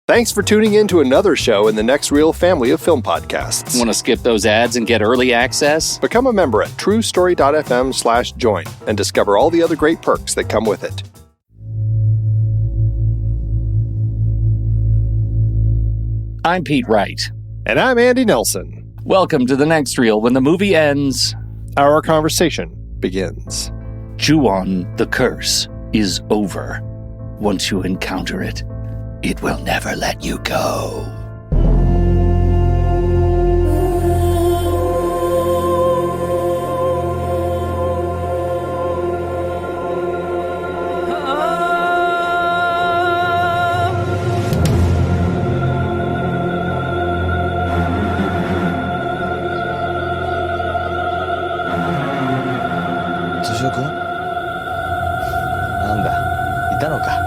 Thanks for tuning in to another show in the Next Reel family of film podcasts. Want to skip those ads and get early access? Become a member at truestory.fm/join and discover all the other great perks that come with it. I'm Pete Wright. And I'm Andy Nelson. Welcome to the Next Reel. When the movie ends, our conversation begins. Ju-on, the curse, is over. Once you encounter it, it will never let you go. Toshio 君なんだ、いたのか。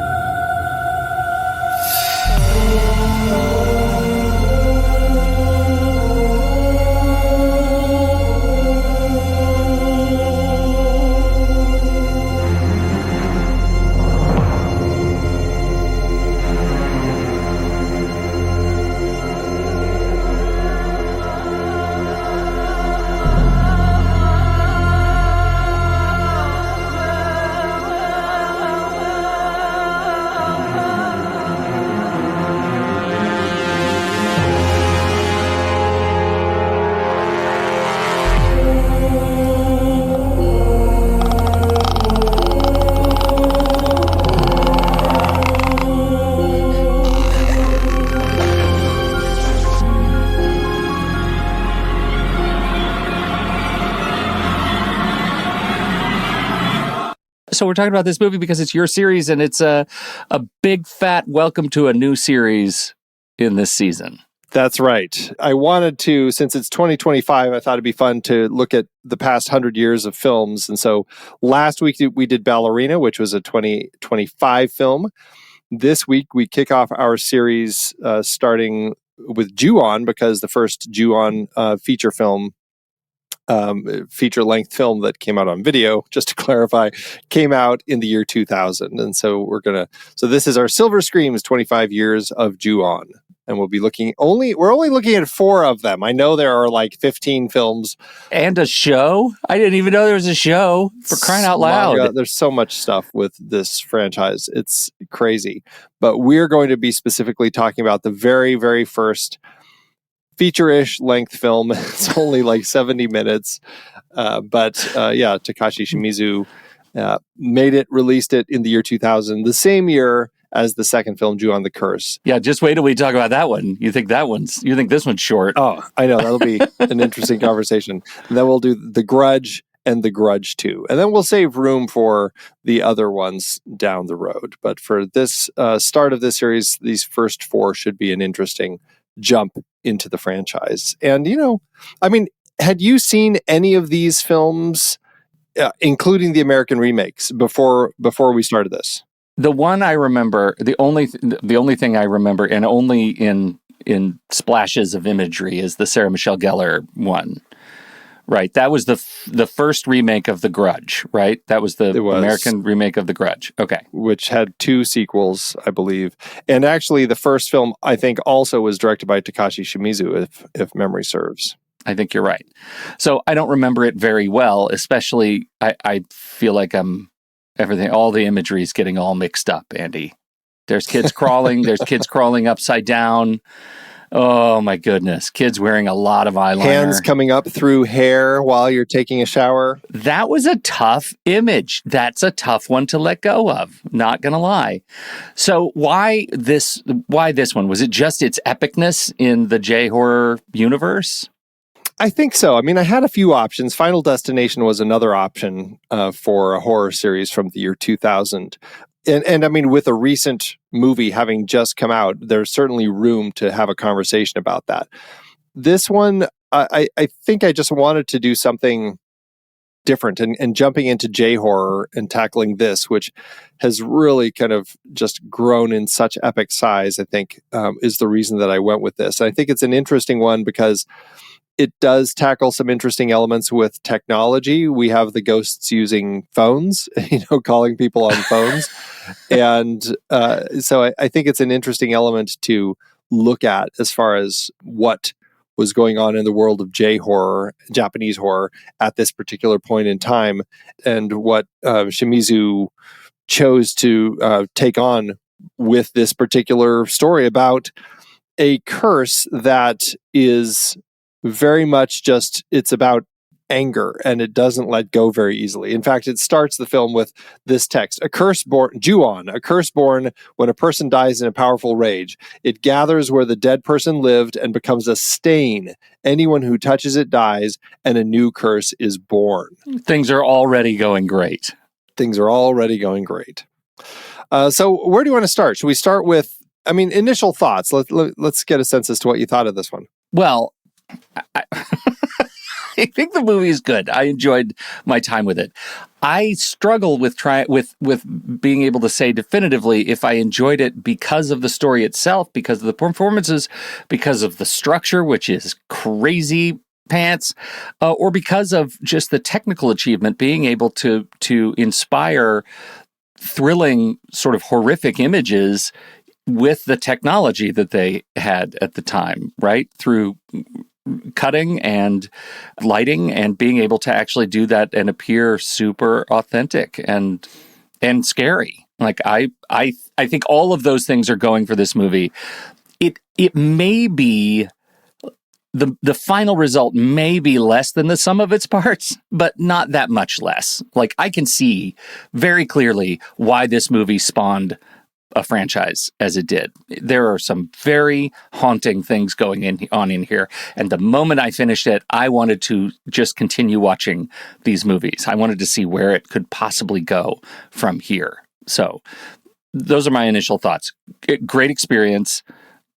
So we're talking about this movie because it's your series, and it's a big fat welcome to a new series in this season. That's right. I wanted to, since it's 2025, I thought it'd be fun to look at the past 100 years of films. And so last week we did Ballerina, which was a 2025 film. This week we kick off our series starting with Ju-on, because the first Ju-on feature length film that came out on video, just to clarify, came out in the year 2000. And so so this is our Silver Screams 25 years of Ju-on. And we're only looking at 4 of them. I know there are like 15 films. And a show? I didn't even know there was a show, for crying out loud. Manga. There's so much stuff with this franchise. It's crazy. But we're going to be specifically talking about the very, very first feature-ish length film. It's only like 70 minutes. But Takashi Shimizu released it in the year 2000, the same year as the second film, Ju-on, the Curse. Yeah, just wait till we talk about that one. You think this one's short. Oh, I know. That'll be an interesting conversation. And then we'll do The Grudge and The Grudge 2. And then we'll save room for the other ones down the road. But for this start of this series, these first 4 should be an interesting jump into the franchise. And, had you seen any of these films, including the American remakes, before we started this? The one I remember, the only thing I remember, and only in splashes of imagery, is the Sarah Michelle Gellar one. Right, that was the first remake of The Grudge, right? That was the American remake of The Grudge. Okay. Which had 2 sequels, I believe. And actually, the first film, I think, also was directed by Takashi Shimizu, if memory serves. I think you're right. So I don't remember it very well, especially, I feel like all the imagery is getting all mixed up, Andy. There's kids crawling, there's kids crawling upside down. Oh my goodness. Kids wearing a lot of eyeliner. Hands coming up through hair while you're taking a shower. That was a tough image. That's a tough one to let go of. Not going to lie. So why this one? Was it just its epicness in the J-horror universe? I think so. I mean, I had a few options. Final Destination was another option for a horror series from the year 2000. And I mean, with a recent movie having just come out, there's certainly room to have a conversation about that. This one, I think I just wanted to do something different and jumping into J-horror and tackling this, which has really kind of just grown in such epic size, I think, is the reason that I went with this. I think it's an interesting one because it does tackle some interesting elements with technology. We have the ghosts using phones, calling people on phones. And so I think it's an interesting element to look at as far as what was going on in the world of J-horror, Japanese horror, at this particular point in time, and what Shimizu chose to take on with this particular story about a curse that is very much it's about anger, and it doesn't let go very easily. In fact, it starts the film with this text: a curse born when a person dies in a powerful rage. It gathers where the dead person lived and becomes a stain. Anyone who touches it dies, and a new curse is born. Things are already going great. So where do you want to start? Should we start with, initial thoughts? Let's get a sense as to what you thought of this one. Well, I think the movie is good. I enjoyed my time with it. I struggle with being able to say definitively if I enjoyed it because of the story itself, because of the performances, because of the structure, which is crazy pants, or because of just the technical achievement, being able to inspire thrilling, sort of horrific images with the technology that they had at the time, right? Through cutting and lighting and being able to actually do that and appear super authentic and scary. Like I think all of those things are going for this movie. It may be the final result may be less than the sum of its parts, but not that much less. Like, I can see very clearly why this movie spawned a franchise as it did. There are some very haunting things going on in here. And the moment I finished it, I wanted to just continue watching these movies. I wanted to see where it could possibly go from here. So those are my initial thoughts. Great experience,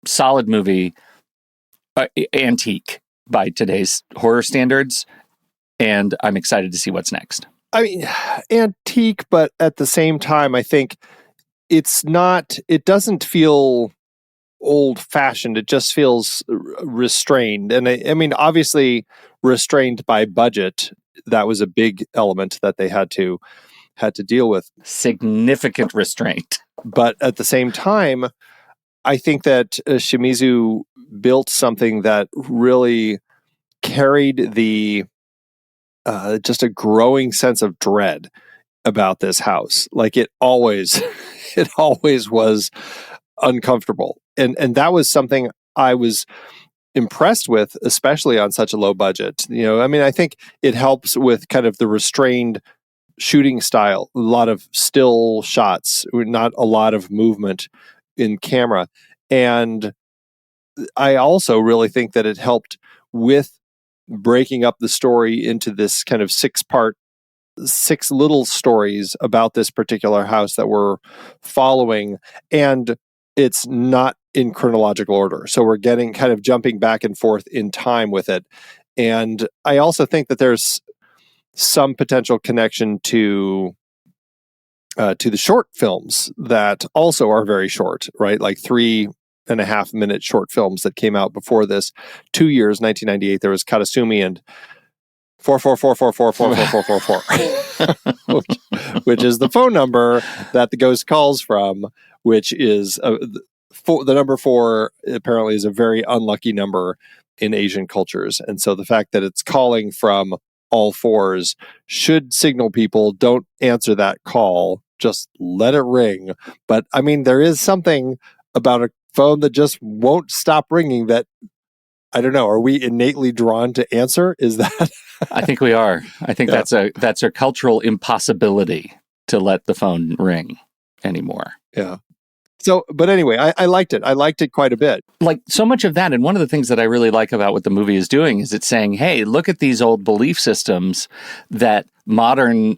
solid movie, antique by today's horror standards. And I'm excited to see what's next. Antique, but at the same time, I think it doesn't feel old-fashioned. It just feels restrained. And obviously restrained by budget. That was a big element that they had to deal with. Significant restraint. But at the same time, I think that Shimizu built something that really carried the just a growing sense of dread about this house. Like, it always was uncomfortable. And that was something I was impressed with, especially on such a low budget. I think it helps with kind of the restrained shooting style, a lot of still shots, not a lot of movement in camera. And I also really think that it helped with breaking up the story into this kind of six little stories about this particular house that we're following, and it's not in chronological order. So we're getting kind of jumping back and forth in time with it. And I also think that there's some potential connection to the short films that also are very short, right? Like 3.5-minute short films that came out before this. 2 years, 1998, there was Katasumi and 444444444, which is the phone number that the ghost calls from, which is the number 4 apparently is a very unlucky number in Asian cultures. And so the fact that it's calling from all fours should signal people, don't answer that call, just let it ring. But there is something about a phone that just won't stop ringing that, I don't know, are we innately drawn to answer? Is that? I think we are. I think that's a cultural impossibility to let the phone ring anymore. Yeah. So, but anyway, I liked it. I liked it quite a bit. Like, so much of that, and one of the things that I really like about what the movie is doing is it's saying, hey, look at these old belief systems that modernity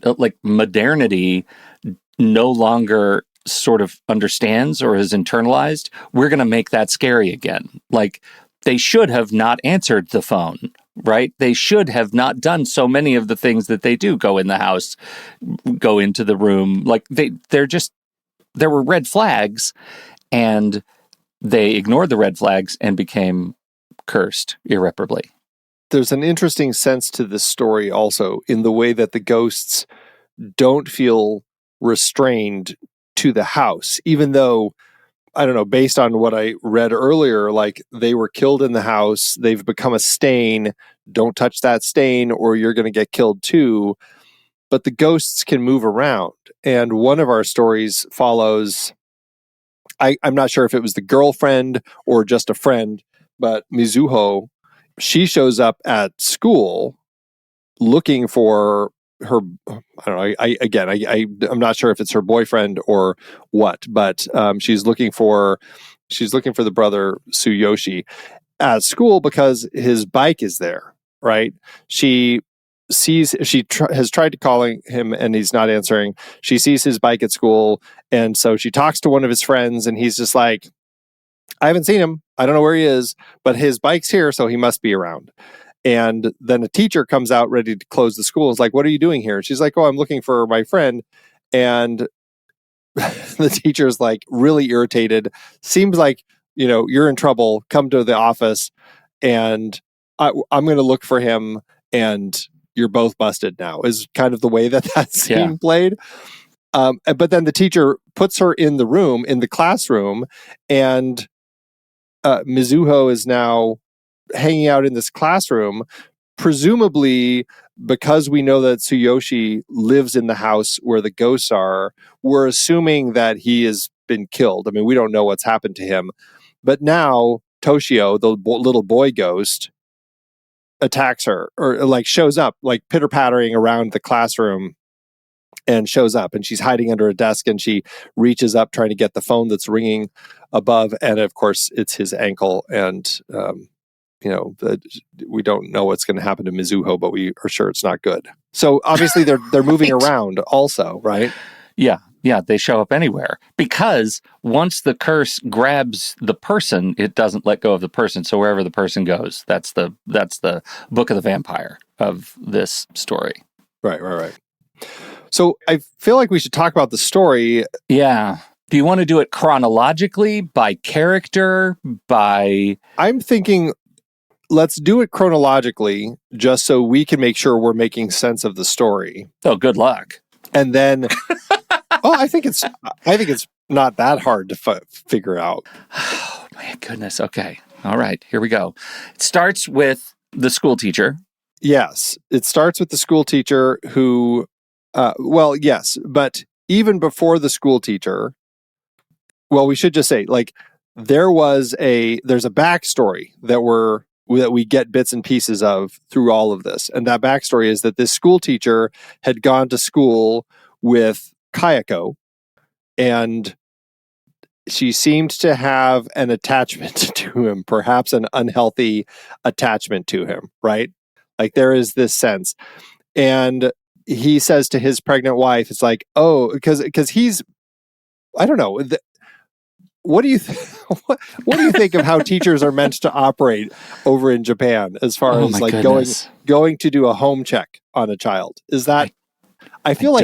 no longer sort of understands or has internalized. We're going to make that scary again. Like, they should have not answered the phone, right? They should have not done so many of the things that they do. Go in the house, go into the room. Like, there were red flags, and they ignored the red flags and became cursed irreparably. there's an interesting sense to this story also in the way that the ghosts don't feel restrained to the house, even though, I don't know, based on what I read earlier, like they were killed in the house, they've become a stain, don't touch that stain or you're going to get killed too. But the ghosts can move around. And one of our stories follows, I'm not sure if it was the girlfriend or just a friend, but Mizuho, she shows up at school looking for her. I don't know. I'm not sure if it's her boyfriend or what, but she's looking for the brother Tsuyoshi at school because his bike is there. Right? She has tried to calling him and he's not answering. She sees his bike at school, and so she talks to one of his friends, and he's just like, "I haven't seen him. I don't know where he is, but his bike's here, so he must be around." And then a teacher comes out ready to close the school. It's like, "What are you doing here?" She's like, "Oh, I'm looking for my friend." And the teacher's like really irritated. Seems like, you're in trouble. Come to the office, and I'm going to look for him, and you're both busted now, is kind of the way that scene played. But then the teacher puts her in the classroom, and Mizuho is now hanging out in this classroom, presumably because we know that Tsuyoshi lives in the house where the ghosts are. We're assuming that he has been killed. I mean, we don't know what's happened to him. But now Toshio, the little boy ghost, attacks her, or like shows up, like pitter-pattering around the classroom, and shows up, and she's hiding under a desk, and she reaches up trying to get the phone that's ringing above, and of course it's his ankle, and we don't know what's going to happen to Mizuho, but we are sure it's not good. So obviously they're moving around also, right? Yeah, they show up anywhere because once the curse grabs the person, it doesn't let go of the person. So wherever the person goes, that's the book of the vampire of this story. Right. So I feel like we should talk about the story. Yeah. Do you want to do it chronologically, by character, by... I'm thinking let's do it chronologically just so we can make sure we're making sense of the story. Oh, good luck. And then... I think it's not that hard to figure out. Oh, my goodness. Okay. All right. Here we go. It starts with the school teacher. Yes. It starts with the school teacher who, yes. But even before the school teacher, we should just say, like, there's a backstory that we get bits and pieces of through all of this. And that backstory is that this school teacher had gone to school with Kayako, and she seemed to have an attachment to him, perhaps an unhealthy attachment to him, right? Like there is this sense. And he says to his pregnant wife, it's like, oh, because he's, I don't know. What do you what do you think of how teachers are meant to operate over in Japan as far as like going to do a home check on a child? Is that... I think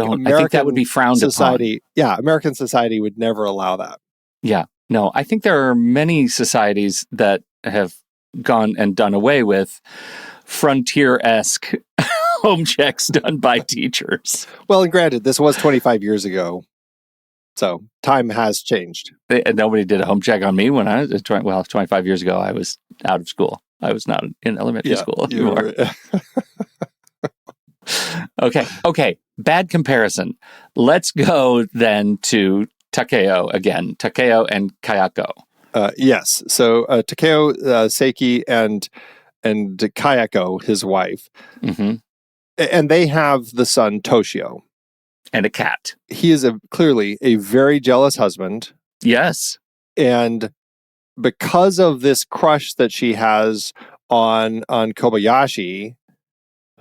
that would be frowned upon. Yeah, American society would never allow that. Yeah, no, I think there are many societies that have gone and done away with frontier-esque home checks done by teachers. Well, and granted, this was 25 years ago, so time has changed. Nobody did a home check on me when I was 25 years ago. I was out of school. I was not in elementary school anymore. Okay. Bad comparison. Let's go then to Takeo again. Takeo and Kayako. Yes. So Takeo, Seiki, and Kayako, his wife. Mm-hmm. And they have the son, Toshio. And a cat. He is clearly a very jealous husband. Yes. And because of this crush that she has on Kobayashi,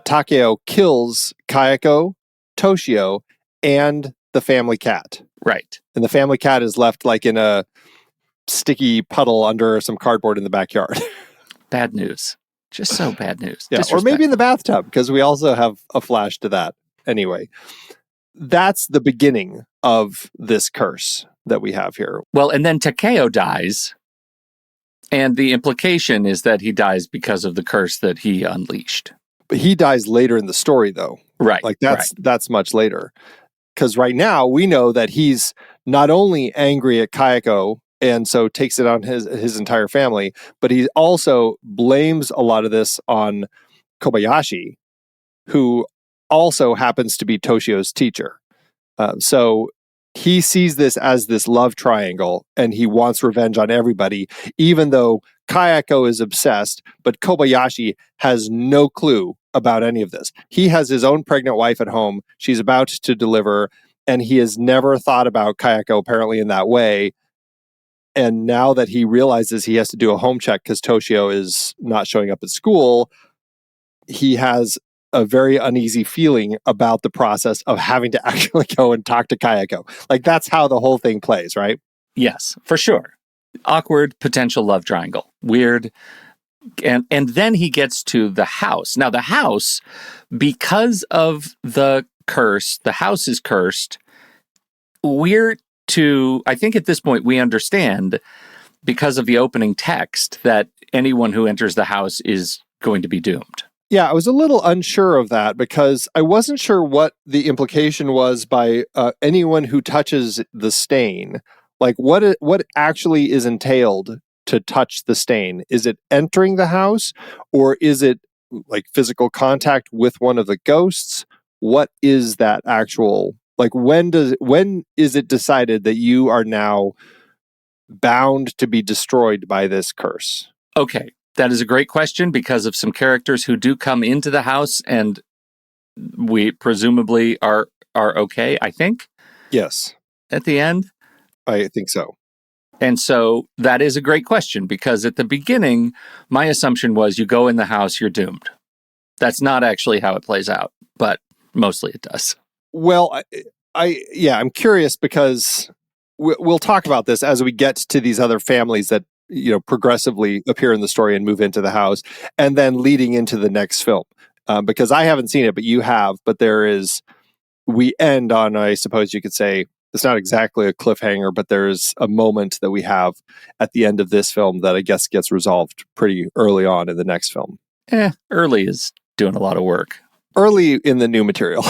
Takeo kills Kayako, Toshio, and the family cat. Right. And the family cat is left like in a sticky puddle under some cardboard in the backyard. Bad news. Just so bad news. Yeah, or maybe in the bathtub, because we also have a flash to that. Anyway, that's the beginning of this curse that we have here. Well, and then Takeo dies. And the implication is that he dies because of the curse that he unleashed. But he dies later in the story, though. Right. Like that's much later. Because right now we know that he's not only angry at Kayako and so takes it on his entire family, but he also blames a lot of this on Kobayashi, who also happens to be Toshio's teacher. So he sees this as this love triangle, and he wants revenge on everybody, even though Kayako is obsessed, but Kobayashi has no clue about any of this. He has his own pregnant wife at home. She's about to deliver, and he has never thought about Kayako apparently in that way. And now that he realizes he has to do a home check because Toshio is not showing up at school, he has a very uneasy feeling about the process of having to actually go and talk to Kayako. Like, that's how the whole thing plays, right? Yes, for sure. Awkward potential love triangle. Weird. And then he gets to the house. Now, the house, because of the curse, the house is cursed. I think at this point we understand, because of the opening text, that anyone who enters the house is going to be doomed. Yeah, I was a little unsure of that because I wasn't sure what the implication was by anyone who touches the stain. Like, what actually is entailed to touch the stain? Is it entering the house, or is it like physical contact with one of the ghosts? What is that actual, like, when is it decided that you are now bound to be destroyed by this curse? Okay. That is a great question because of some characters who do come into the house and we presumably are okay, I think. Yes. At the end. I think so. And so that is a great question because at the beginning, my assumption was you go in the house, you're doomed. That's not actually how it plays out, but mostly it does. Well, I'm curious because we'll talk about this as we get to these other families that, you know, progressively appear in the story and move into the house, and then leading into the next film. Because I haven't seen it, but you have. But we end on, I suppose you could say, it's not exactly a cliffhanger, but there's a moment that we have at the end of this film that I guess gets resolved pretty early on in the next film. Early is doing a lot of work. Early in the new material.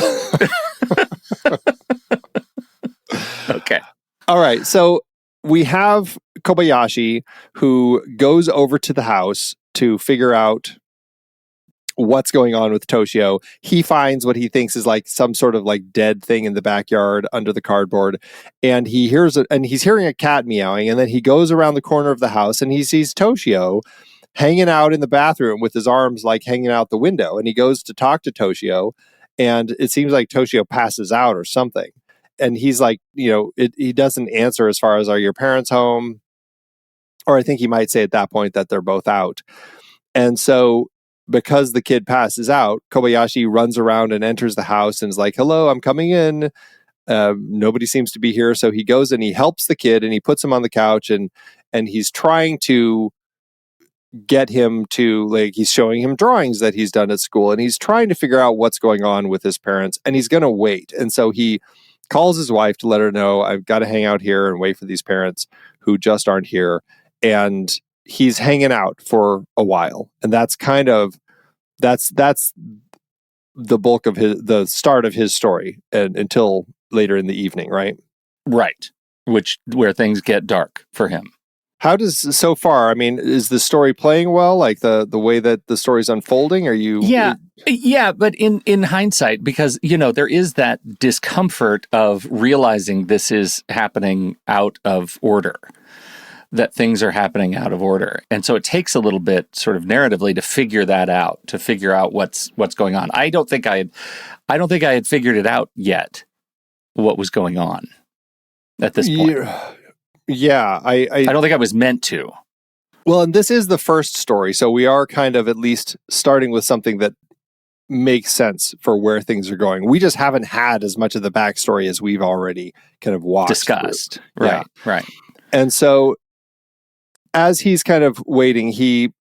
Okay. All right. So we have Kobayashi who goes over to the house to figure out what's going on with Toshio. He finds what he thinks is like some sort of like dead thing in the backyard under the cardboard. And he's hearing a cat meowing. And then he goes around the corner of the house and he sees Toshio hanging out in the bathroom with his arms like hanging out the window. And he goes to talk to Toshio, and it seems like Toshio passes out or something. And he's like, you know, he doesn't answer as far as, are your parents home? Or I think he might say at that point that they're both out. And so because the kid passes out, Kobayashi runs around and enters the house and is like, hello, I'm coming in. Nobody seems to be here. So he goes and he helps the kid and he puts him on the couch and he's trying to get him to, like, he's showing him drawings that he's done at school and he's trying to figure out what's going on with his parents, and he's going to wait. And so he calls his wife to let her know, I've got to hang out here and wait for these parents who just aren't here. And he's hanging out for a while. And that's kind of, that's the bulk of the start of his story, and until later in the evening, right? Right. Where things get dark for him. How does, so far, I mean, is the story playing well? Like the way that the story's unfolding? Are you... Yeah, but in hindsight, because, you know, there is that discomfort of realizing this is happening out of order, that things are happening out of order. And so it takes a little bit sort of narratively to figure that out, to figure out what's going on. I don't think I had figured it out yet, what was going on at this point. Yeah, I don't think I was meant to. Well, and this is the first story, so we are kind of at least starting with something that makes sense for where things are going. We just haven't had as much of the backstory as we've already kind of walked discussed. Right. And so as he's kind of waiting,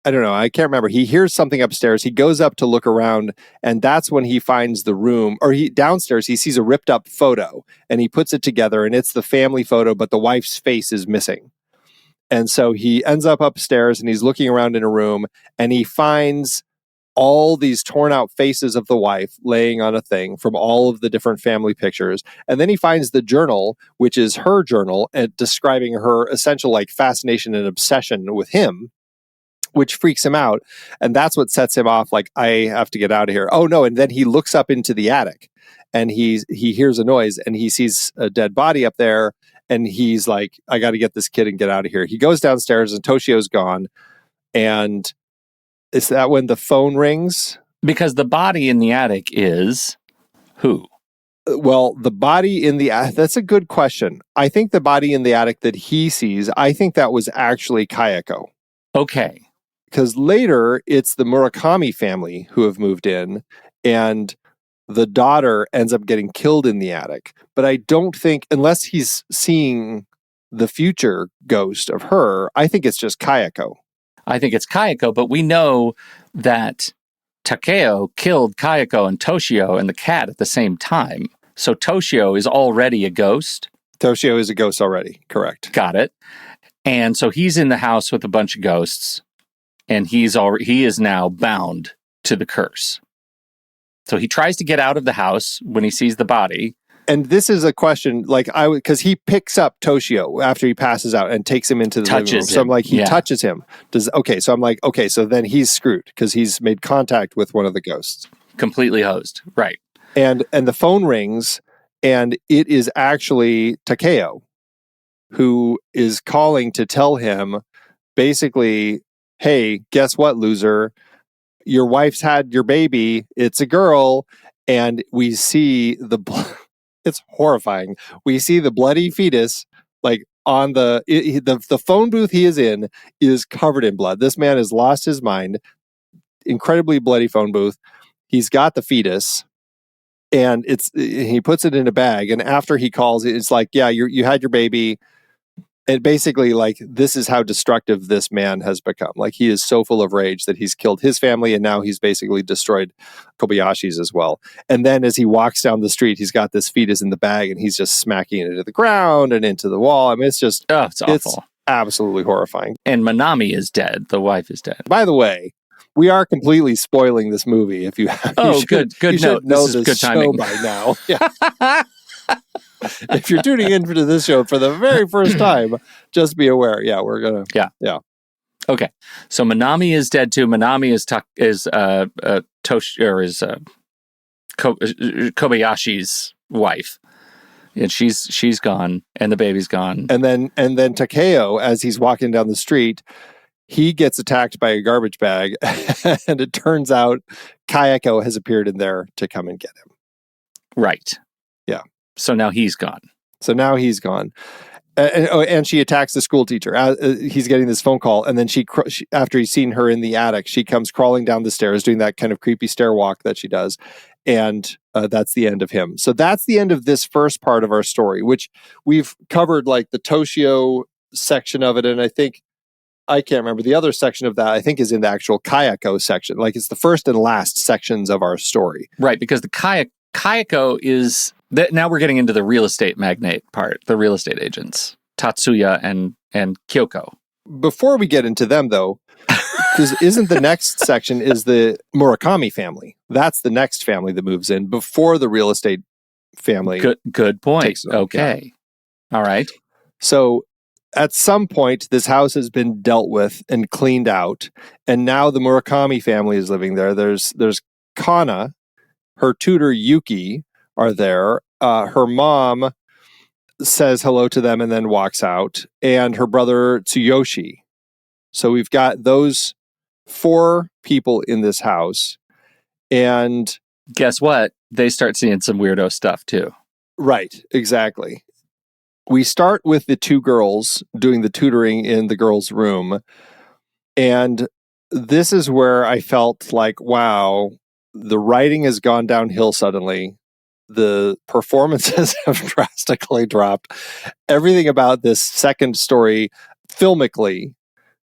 I don't know, I can't remember. He hears something upstairs. He goes up to look around, and that's when he finds the room, or downstairs, he sees a ripped up photo, and he puts it together, and it's the family photo, but the wife's face is missing. And so he ends up upstairs and he's looking around in a room and he finds all these torn out faces of the wife laying on a thing from all of the different family pictures. And then he finds the journal, which is her journal, and describing her essential like fascination and obsession with him, which freaks him out. And that's what sets him off. Like, I have to get out of here. Oh no. And then he looks up into the attic and he hears a noise and he sees a dead body up there. And he's like, I got to get this kid and get out of here. He goes downstairs and Toshio's gone. And is that when the phone rings? Because the body in the attic is who? Well, the body in the attic, that's a good question. I think the body in the attic that he sees, I think that was actually Kayako. Okay. Because later it's the Murakami family who have moved in and the daughter ends up getting killed in the attic. But I don't think, unless he's seeing the future ghost of her, I think it's just Kayako. I think it's Kayako, but we know that Takeo killed Kayako and Toshio and the cat at the same time. So Toshio is already a ghost. Toshio is a ghost already, correct. Got it. And so he's in the house with a bunch of ghosts, and he is now bound to the curse. So he tries to get out of the house when he sees the body. And this is a question, like, because he picks up Toshio after he passes out and takes him into the living room. So I'm like, he touches him. So I'm like, okay, so then he's screwed because he's made contact with one of the ghosts. Completely hosed. Right. And the phone rings and it is actually Takeo who is calling to tell him basically, hey, guess what, loser? Your wife's had your baby. It's a girl. And we see it's horrifying. We see the bloody fetus, like on the phone booth he is in is covered in blood. This man has lost his mind. Incredibly bloody phone booth. He's got the fetus, and he puts it in a bag. And after he calls, it's like, yeah, you had your baby. And basically, like, this is how destructive this man has become. Like, he is so full of rage that he's killed his family, and now he's basically destroyed Kobayashi's as well. And then as he walks down the street, he's got this fetus in the bag, and he's just smacking it into the ground and into the wall. I mean, it's just... Oh, it's awful. It's absolutely horrifying. And Manami is dead. The wife is dead. By the way, we are completely spoiling this movie. If you good note. Know this is good timing by now. Yeah. If you're tuning in to this show for the very first time, just be aware. Yeah, we're gonna. Yeah. Okay, so Manami is dead too. Manami is Kobayashi's wife, and she's gone, and the baby's gone. And then Takeo, as he's walking down the street, he gets attacked by a garbage bag, and it turns out Kayako has appeared in there to come and get him. Right. Yeah. So now he's gone. And she attacks the school teacher. He's getting this phone call, and then she, after he's seen her in the attic, she comes crawling down the stairs, doing that kind of creepy stair walk that she does, and that's the end of him. So that's the end of this first part of our story, which we've covered, like the Toshio section of it, and I can't remember the other section of that. I think is in the actual Kayako section. Like, it's the first and last sections of our story, right? Because the Kayako is. Now we're getting into the real estate magnate part, the real estate agents, Tatsuya and Kyoko. Before we get into them, though, because isn't the next section is the Murakami family? That's the next family that moves in before the real estate family. Good point. Okay. Yeah. All right. So at some point, this house has been dealt with and cleaned out, and now the Murakami family is living there. There's Kana, her tutor Yuki, are there. Her mom says hello to them and then walks out, and her brother Tsuyoshi. So we've got those 4 people in this house, and guess what? They start seeing some weirdo stuff too. Right, exactly. We start with the 2 girls doing the tutoring in the girls' room, and this is where I felt like, wow, the writing has gone downhill suddenly. The performances have drastically dropped. Everything about this second story, filmically,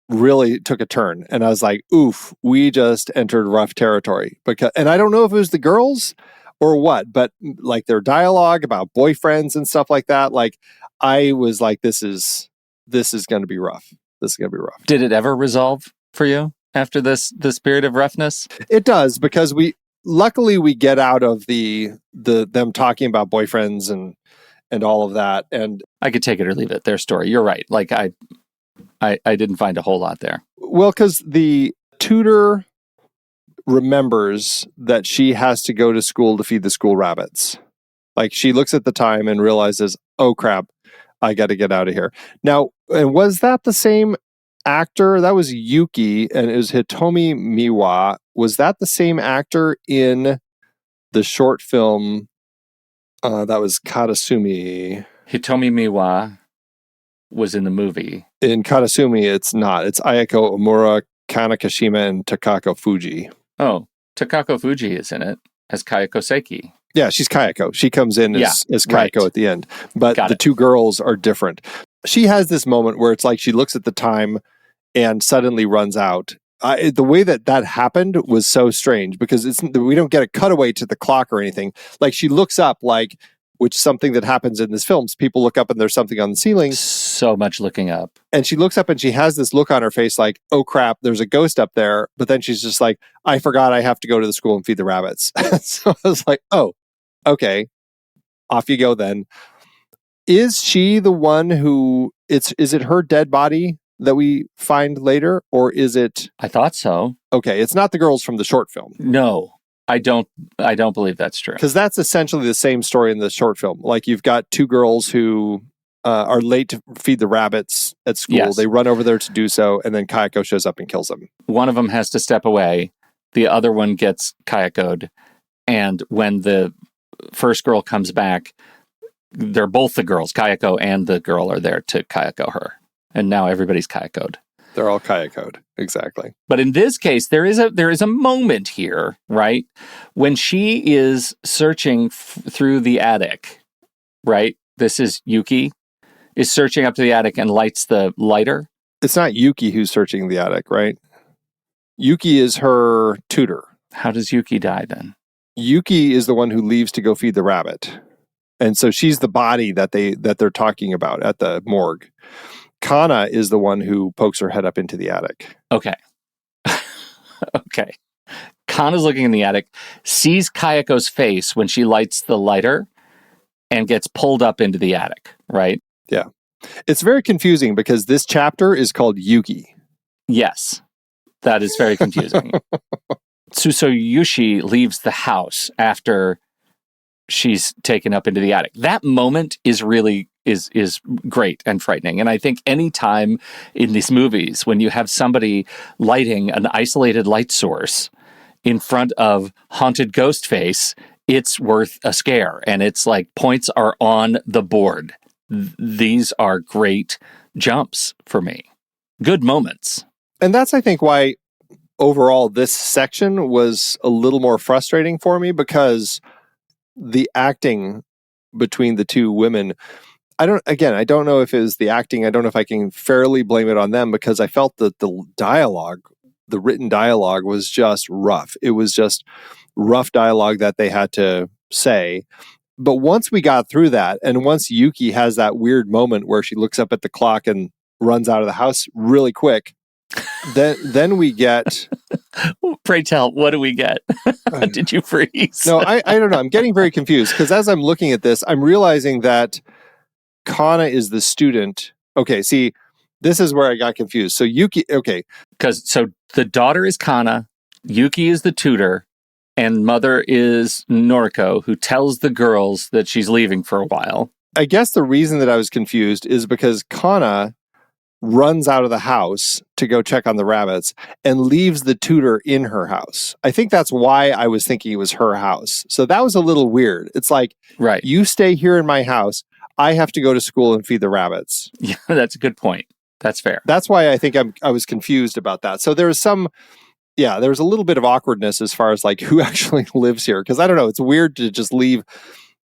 really took a turn. And I was like, oof, we just entered rough territory. And I don't know if it was the girls or what, but like their dialogue about boyfriends and stuff like that, like I was like, this is going to be rough. this is going to be rough. Did it ever resolve for you after this period of roughness? It does, because luckily we get out of the them talking about boyfriends and all of that. And I could take it or leave it. Their story. You're right. Like I didn't find a whole lot there. well, because the tutor remembers that she has to go to school to feed the school rabbits. Like, she looks at the time and realizes, oh crap, I got to get out of here. Now, and was that the same actor? That was Yuki, and it was Hitomi Miwa. Was that the same actor in the short film that was Katasumi? Hitomi Miwa was in the movie. In Katasumi, it's not. It's Ayako Omura, Kana Kashima, and Takako Fuji. Oh, Takako Fuji is in it as Kayako Seiki. Yeah, she's Kayako. She comes in as Kayako right. at the end. But Got the it. two girls are different. She has this moment where it's like she looks at the time and suddenly runs out. The way that happened was so strange, because we don't get a cutaway to the clock or anything. Like, she looks up, like, which is something that happens in this film. People look up and there's something on the ceiling. So much looking up. And she looks up and she has this look on her face like, oh crap, there's a ghost up there. But then she's just like, I forgot I have to go to the school and feed the rabbits. So I was like, oh, okay, off you go then. Is she the one who, is it her dead body that we find later? Or is it, I thought so. okay, it's not the girls from the short film. No, I don't believe that's true. Because that's essentially the same story in the short film. Like, you've got two girls who are late to feed the rabbits at school. Yes. They run over there to do so, and then Kayako shows up and kills them. One of them has to step away. The other one gets Kayako'd. And when the first girl comes back, they're both the girls. Kayako and the girl are there to Kayako her. And now everybody's Kayako'd. They're all Kayako'd. Exactly. But in this case, there is a moment here, right? When she is searching through the attic, right? This is Yuki, is searching up to the attic and lights the lighter. It's not Yuki who's searching the attic, right? Yuki is her tutor. How does Yuki die then? Yuki is the one who leaves to go feed the rabbit. And so she's the body that they're talking about at the morgue. Kana is the one who pokes her head up into the attic. Okay. Okay. Kana's looking in the attic, sees Kayako's face when she lights the lighter, and gets pulled up into the attic, right? Yeah. It's very confusing because this chapter is called Yuki. Yes. That is very confusing. Tsusoyushi leaves the house after she's taken up into the attic. That moment is really is great and frightening. And I think any time in these movies when you have somebody lighting an isolated light source in front of haunted ghost face, it's worth a scare. And it's like points are on the board. These are great jumps for me. Good moments. And that's, I think, why overall this section was a little more frustrating for me, because the acting between the two women, I don't know if it was the acting. I don't know if I can fairly blame it on them, because I felt that the dialogue, the written dialogue, was just rough. It was just rough dialogue that they had to say. But once we got through that, and once Yuki has that weird moment where she looks up at the clock and runs out of the house really quick, then we get... Pray tell, what do we get? Did you freeze? No, I don't know. I'm getting very confused, because as I'm looking at this, I'm realizing that Kana is the student. Okay, see, this is where I got confused. So Yuki, okay. So the daughter is Kana, Yuki is the tutor, and mother is Noriko, who tells the girls that she's leaving for a while. I guess the reason that I was confused is because Kana runs out of the house to go check on the rabbits and leaves the tutor in her house. I think that's why I was thinking it was her house. So that was a little weird. It's like, right, you stay here in my house. I have to go to school and feed the rabbits. Yeah, that's a good point. That's fair. That's why I think I was confused about that. So there was there was a little bit of awkwardness as far as like who actually lives here. Because I don't know, it's weird to just leave.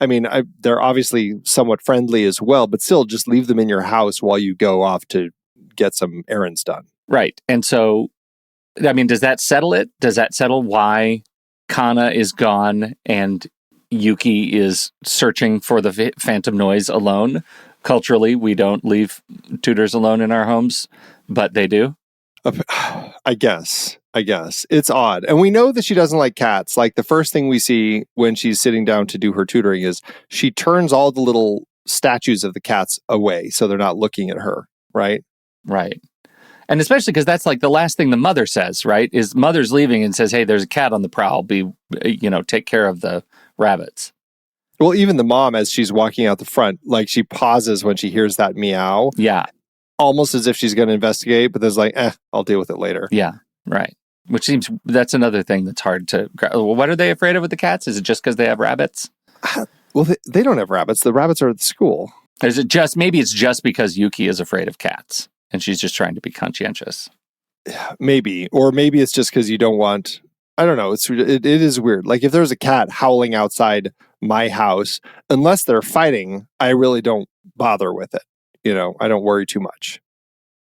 I mean, they're obviously somewhat friendly as well, but still just leave them in your house while you go off to get some errands done. Right. And so, I mean, does that settle it? Does that settle why Kana is gone and Yuki is searching for the phantom noise alone? Culturally, we don't leave tutors alone in our homes. But they do? I guess. It's odd. And we know that she doesn't like cats. Like the first thing we see when she's sitting down to do her tutoring is she turns all the little statues of the cats away so they're not looking at her, right? Right. And especially because that's like the last thing the mother says, right? Is mother's leaving and says, hey, there's a cat on the prowl. Take care of the rabbits. Well, even the mom, as she's walking out the front, like she pauses when she hears that meow. Yeah. Almost as if she's going to investigate, but there's like, I'll deal with it later. Yeah. Right. Which seems, that's another thing that's hard to, what are they afraid of with the cats? Is it just because they have rabbits? Well, they don't have rabbits. The rabbits are at the school. Is it just, maybe it's just because Yuki is afraid of cats and she's just trying to be conscientious. Maybe. Or maybe it's just because you don't want, I don't know. It is weird. Like if there's a cat howling outside my house, unless they're fighting, I really don't bother with it. I don't worry too much.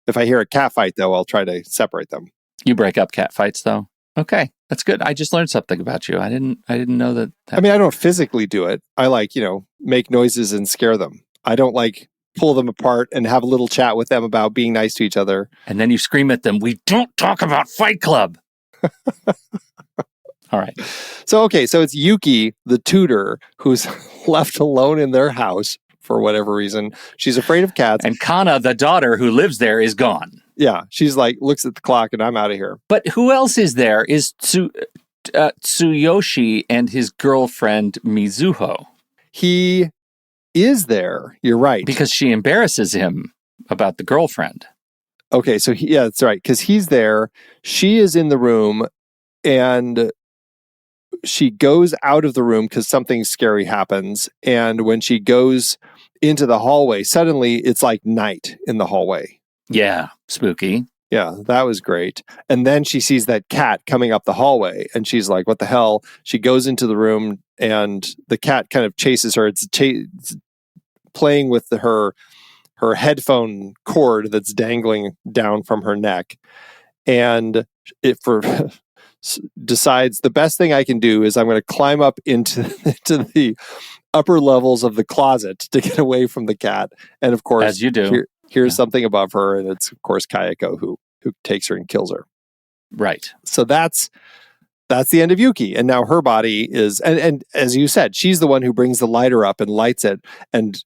If I hear a cat fight, though, I'll try to separate them. You break up cat fights, though? Okay, that's good. I just learned something about you. I didn't know that. I mean, I don't physically do it. I like, make noises and scare them. I don't like pull them apart and have a little chat with them about being nice to each other. And then you scream at them, we don't talk about Fight Club. All right. So it's Yuki, the tutor, who's left alone in their house for whatever reason. She's afraid of cats. And Kana, the daughter who lives there, is gone. Yeah. She's like, looks at the clock and I'm out of here. But who else is there? Is Tsuyoshi and his girlfriend Mizuho. He is there. You're right. Because she embarrasses him about the girlfriend. Okay. So that's right. Because he's there. She is in the room and she goes out of the room because something scary happens. And when she goes into the hallway, suddenly it's like night in the hallway. Yeah, spooky. Yeah, that was great. And then she sees that cat coming up the hallway and she's like, what the hell? She goes into the room and the cat kind of chases her. It's playing with her headphone cord that's dangling down from her neck. And it decides the best thing I can do is I'm going to climb up into the upper levels of the closet to get away from the cat. And of course, as you do, here's something above her, and it's of course Kayako who takes her and kills her. Right. So that's the end of Yuki, and now her body is, and as you said, she's the one who brings the lighter up and lights it, and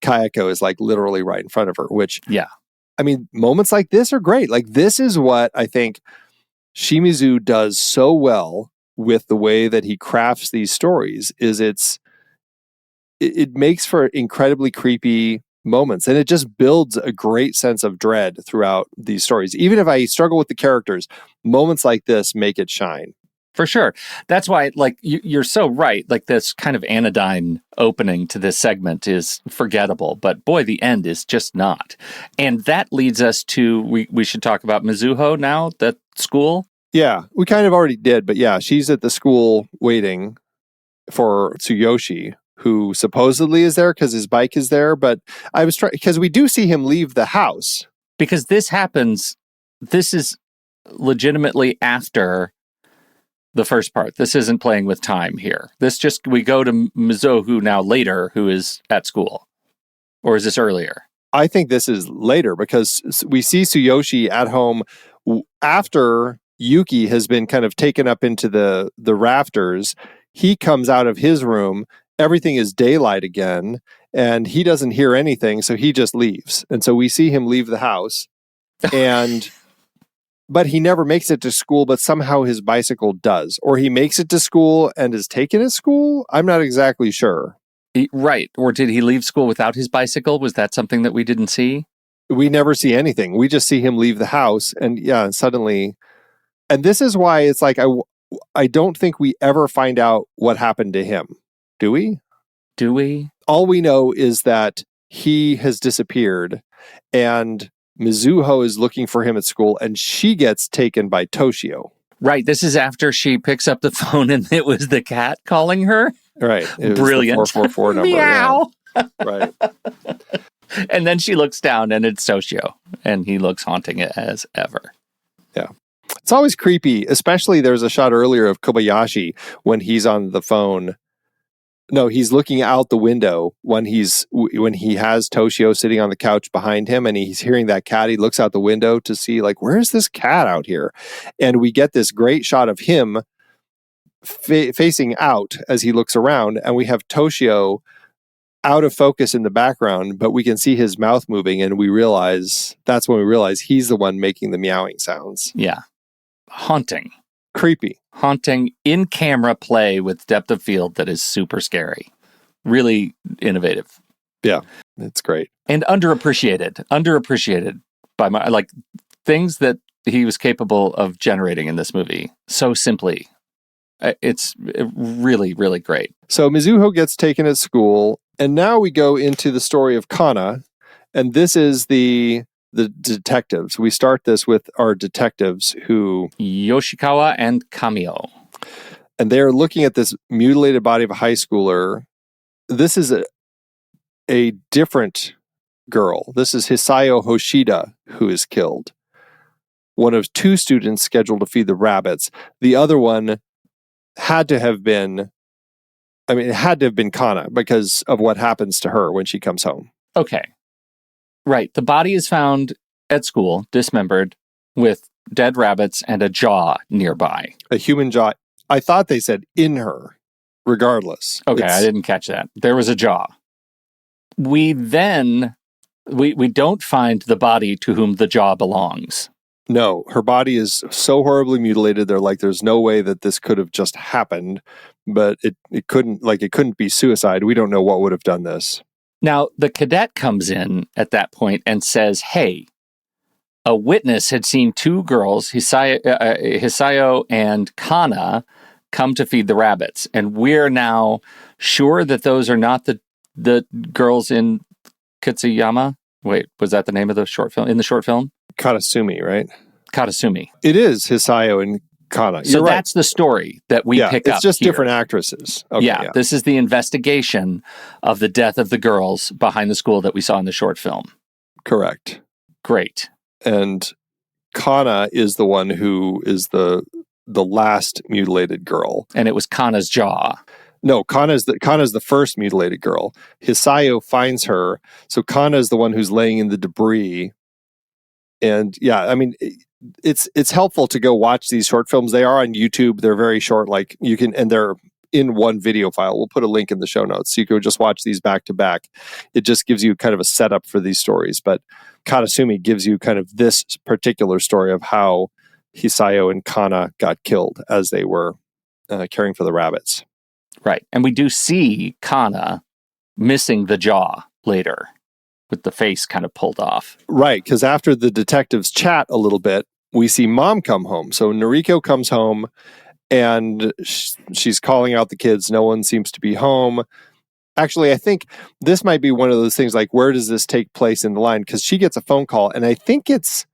Kayako is like literally right in front of her. Which, yeah, I mean, moments like this are great. Like this is what I think Shimizu does so well with the way that he crafts these stories. Is it makes for incredibly creepy moments, and it just builds a great sense of dread throughout these stories. Even if I struggle with the characters, moments like this make it shine. For sure. That's why, like, you're so right. Like, this kind of anodyne opening to this segment is forgettable, but boy, the end is just not. And that leads us to, we should talk about Mizuho now, that school. Yeah, we kind of already did, but yeah, she's at the school waiting for Tsuyoshi, who supposedly is there because his bike is there. But I was trying, because we do see him leave the house. Because this is legitimately after the first part. This isn't playing with time here. We go to Mizuho now later, who is at school. Or is this earlier? I think this is later because we see Tsuyoshi at home after Yuki has been kind of taken up into the rafters. He comes out of his room. Everything is daylight again, and he doesn't hear anything, so he just leaves. And so we see him leave the house, but he never makes it to school, but somehow his bicycle does. Or he makes it to school and is taken to school? I'm not exactly sure. Right. Or did he leave school without his bicycle? Was that something that we didn't see? We never see anything. We just see him leave the house, and suddenly... And this is why it's like, I don't think we ever find out what happened to him. Do we? All we know is that he has disappeared and Mizuho is looking for him at school and she gets taken by Toshio. Right. This is after she picks up the phone and it was the cat calling her. Right. It Brilliant. Was the 444 number. Meow. Yeah. Right. And then she looks down and it's Toshio and he looks haunting it as ever. Yeah. It's always creepy, especially there's a shot earlier of Kobayashi when he's on the phone No, he's looking out the window when he has Toshio sitting on the couch behind him, and he's hearing that cat. He looks out the window to see, like, where's this cat out here? And we get this great shot of him facing out as he looks around, and we have Toshio out of focus in the background, but we can see his mouth moving, and that's when we realize he's the one making the meowing sounds. Yeah. Haunting. Creepy. Haunting in-camera play with depth of field that is super scary. Really innovative. Yeah, it's great. And underappreciated by my, things that he was capable of generating in this movie so simply. It's really, really great. So Mizuho gets taken at school, and now we go into the story of Kana, and this is the detectives. We start this with our detectives who... Yoshikawa and Kamio. And they're looking at this mutilated body of a high schooler. This is a different girl. This is Hisayo Hoshida, who is killed. One of two students scheduled to feed the rabbits. The other one had to have been Kana because of what happens to her when she comes home. Okay. Right. The body is found at school, dismembered, with dead rabbits and a jaw nearby. A human jaw. I thought they said in her, regardless. Okay, I didn't catch that. There was a jaw. We don't find the body to whom the jaw belongs. No, her body is so horribly mutilated. They're like, there's no way that this could have just happened, but it couldn't be suicide. We don't know what would have done this. Now, the cadet comes in at that point and says, hey, a witness had seen two girls, Hisayo and Kana, come to feed the rabbits. And we're now sure that those are not the girls in Kitsuyama. Wait, was that the name of the short film? In the short film? Katasumi, right? Katasumi. It is Hisayo and Kana. So that's the story that we pick up. It's just here. different actresses. Okay, yeah, this is the investigation of the death of the girls behind the school that we saw in the short film. Correct. Great. And Kana is the one who is the last mutilated girl. And it was Kana's jaw. No, Kana's the first mutilated girl. Hisayo finds her. So Kana is the one who's laying in the debris. And yeah, I mean, it's helpful to go watch these short films. They are on YouTube. They're very short. Like you can, and they're in one video file. We'll put a link in the show notes. So you can just watch these back to back. It just gives you kind of a setup for these stories. But Katasumi gives you kind of this particular story of how Hisayo and Kana got killed as they were caring for the rabbits. Right. And we do see Kana missing the jaw later with the face kind of pulled off. Right. Because after the detectives chat a little bit, we see mom come home. So Noriko comes home and she's calling out the kids. No one seems to be home. Actually, I think this might be one of those things like, where does this take place in the line? Because she gets a phone call, and I think it's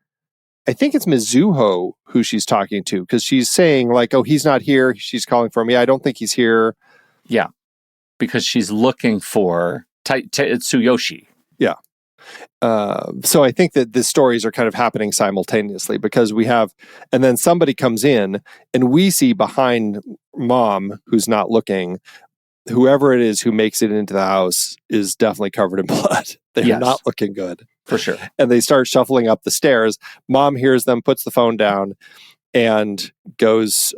Mizuho who she's talking to, because she's saying like, oh, he's not here. She's calling for me. I don't think he's here. Yeah, because she's looking for Tsuyoshi. Yeah. So I think that the stories are kind of happening simultaneously, because we have, and then somebody comes in and we see behind mom, who's not looking, whoever it is who makes it into the house is definitely covered in blood. They're not looking good. For sure. And they start shuffling up the stairs. Mom hears them, puts the phone down, and goes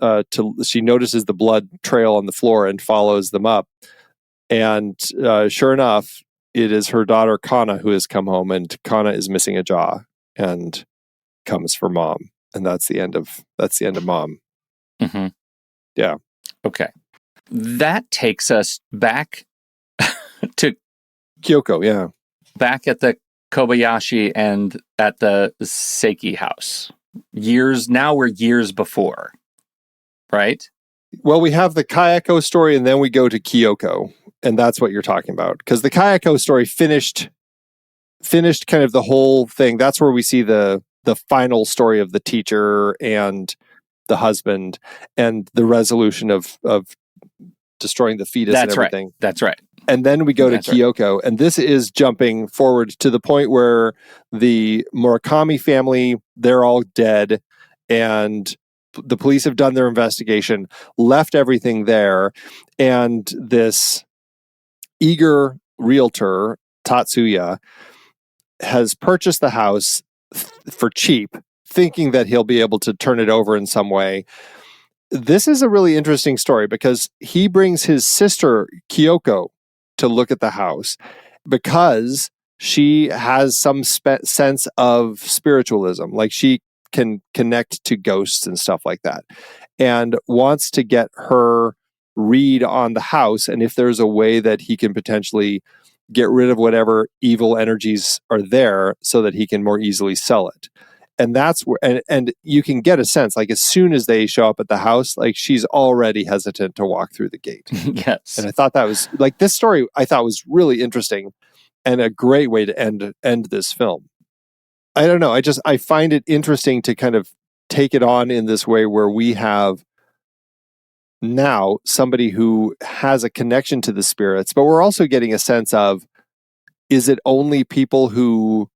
she notices the blood trail on the floor and follows them up. And sure enough, it is her daughter Kana who has come home, and Kana is missing a jaw and comes for mom. And that's the end of mom. Mm-hmm. Yeah. Okay. That takes us back to Kayako, yeah. Back at the Kobayashi and at the Seiki house. We're years before, right? Well, we have the Kayako story, and then we go to Kayako, and that's what you're talking about. Because the Kayako story finished kind of the whole thing. That's where we see the final story of the teacher and the husband and the resolution of destroying the fetus and everything. Right. That's right. And then we go to Kayako, and this is jumping forward to the point where the Murakami family, they're all dead, and the police have done their investigation, left everything there, and this eager realtor, Tatsuya, has purchased the house for cheap, thinking that he'll be able to turn it over in some way. This is a really interesting story because he brings his sister, Kayako, to look at the house because she has some sense of spiritualism. Like she can connect to ghosts and stuff like that, and wants to get her read on the house and if there's a way that he can potentially get rid of whatever evil energies are there so that he can more easily sell it. And that's where, and you can get a sense, like as soon as they show up at the house, like she's already hesitant to walk through the gate. Yes. And I thought that was like, this story I thought was really interesting and a great way to end this film. I don't know. I find it interesting to kind of take it on in this way where we have now somebody who has a connection to the spirits, but we're also getting a sense of, is it only people who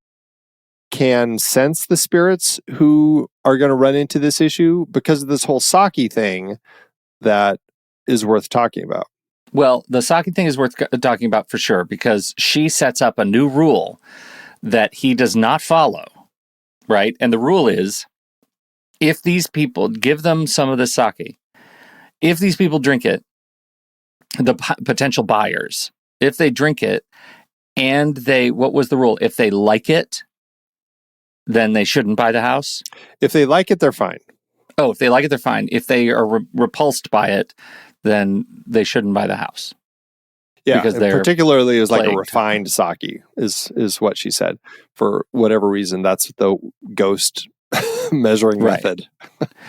can sense the spirits who are going to run into this issue because of this whole Saki thing that is worth talking about? Well, the Saki thing is worth talking about for sure because she sets up a new rule that he does not follow, right? And the rule is, if these people, give them some of the sake, if these people drink it, the potential buyers, if they drink it and what was the rule? If they like it, then they shouldn't buy the house? If they like it, they're fine. Oh, if they like it, they're fine. If they are repulsed by it, then they shouldn't buy the house. Yeah, because particularly is like a plagued. refined sake is what she said. For whatever reason, that's the ghost measuring Right. method.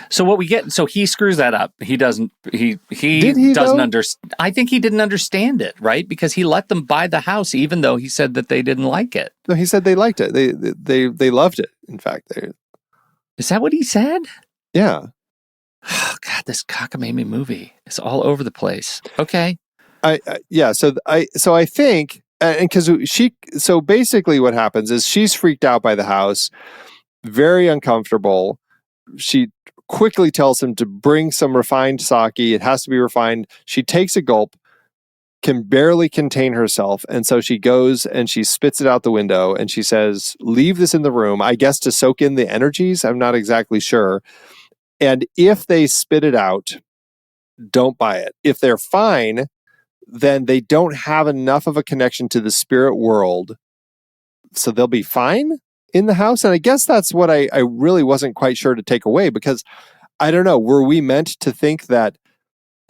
So what we get, so he screws that up. He doesn't. He doesn't understand. I think he didn't understand it, right? Because he let them buy the house, even though he said that they didn't like it. No, he said they liked it. They loved it. In fact, Is that what he said? Yeah. Oh God, this cockamamie movie is all over the place. Okay. Yeah. So I think, and because so basically what happens is she's freaked out by the house, very uncomfortable. She quickly tells him to bring some refined sake. It has to be refined. She takes a gulp, can barely contain herself. And so she goes and she spits it out the window and she says, leave this in the room, I guess to soak in the energies. I'm not exactly sure. And if they spit it out, don't buy it. If they're fine, then they don't have enough of a connection to the spirit world. So they'll be fine in the house. And I guess that's what I really wasn't quite sure to take away, because I don't know, were we meant to think that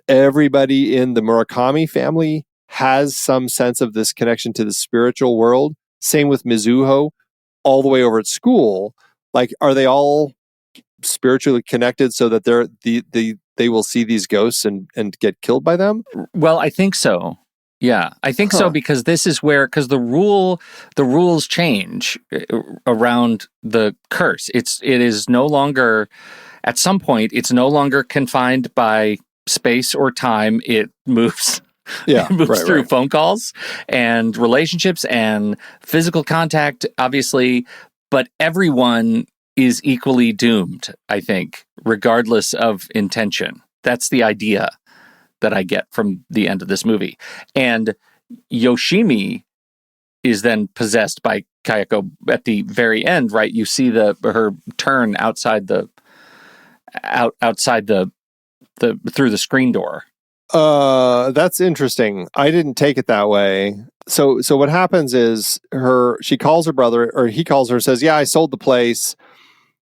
everybody in the Murakami family has some sense of this connection to the spiritual world? Same with Mizuho, all the way over at school. Like, are they all spiritually connected so that they will see these ghosts and get killed by them? Well, I think so. Yeah, I think so, because this is where, because the rules change around the curse. It is no longer, at some point, it's no longer confined by space or time. It moves. Yeah, it moves through phone calls and relationships and physical contact, obviously, but everyone is equally doomed, I think, regardless of intention. That's the idea that I get from the end of this movie. And Yoshimi is then possessed by Kayako at the very end, right? You see her turn outside the through the screen door. That's interesting. I didn't take it that way. So what happens is she calls her brother, or he calls her, says, yeah, I sold the place.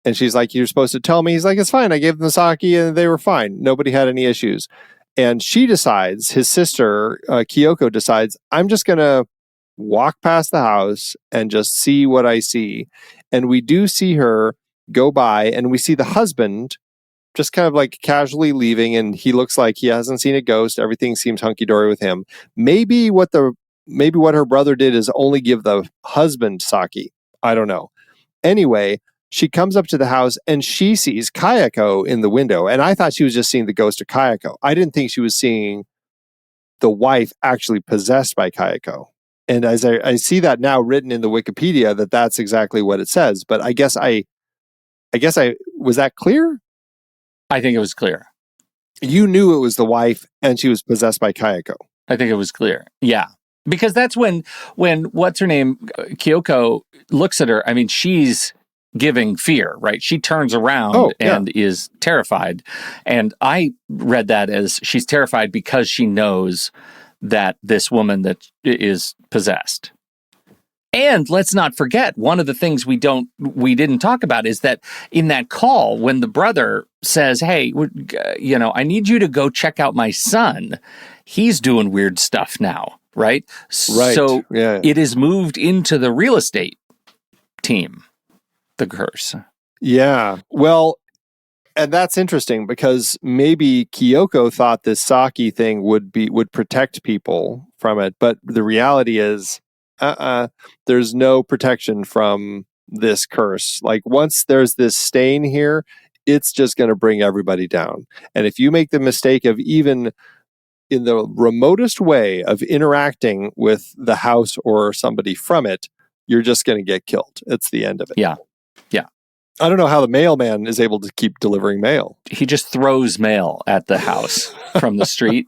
And she's like, you're supposed to tell me. He's like, it's fine. I gave them the sake and they were fine. Nobody had any issues. And she decides, his sister, Kayako decides, I'm just going to walk past the house and just see what I see. And we do see her go by, and we see the husband just kind of like casually leaving, and he looks like he hasn't seen a ghost. Everything seems hunky-dory with him. Maybe what her brother did is only give the husband sake. I don't know. Anyway, she comes up to the house and she sees Kayako in the window. And I thought she was just seeing the ghost of Kayako. I didn't think she was seeing the wife actually possessed by Kayako. And as I see that now written in the Wikipedia, that's exactly what it says. But I guess was that clear? I think it was clear. You knew it was the wife and she was possessed by Kayako. I think it was clear. Yeah. Because that's when what's her name, Kayako, looks at her. I mean, she's giving fear, right? She turns around and is terrified. And I read that as she's terrified because she knows that this woman that is possessed. And let's not forget, one of the things we didn't talk about is that in that call, when the brother says, hey, I need you to go check out my son, he's doing weird stuff now, right? So it is moved into the real estate team, the curse. Yeah. Well, and that's interesting because maybe Kayako thought this Saki thing would protect people from it, but the reality is, there's no protection from this curse. Like once there's this stain here, it's just going to bring everybody down. And if you make the mistake of even in the remotest way of interacting with the house or somebody from it, you're just going to get killed. It's the end of it. Yeah. I don't know how the mailman is able to keep delivering mail. He just throws mail at the house from the street.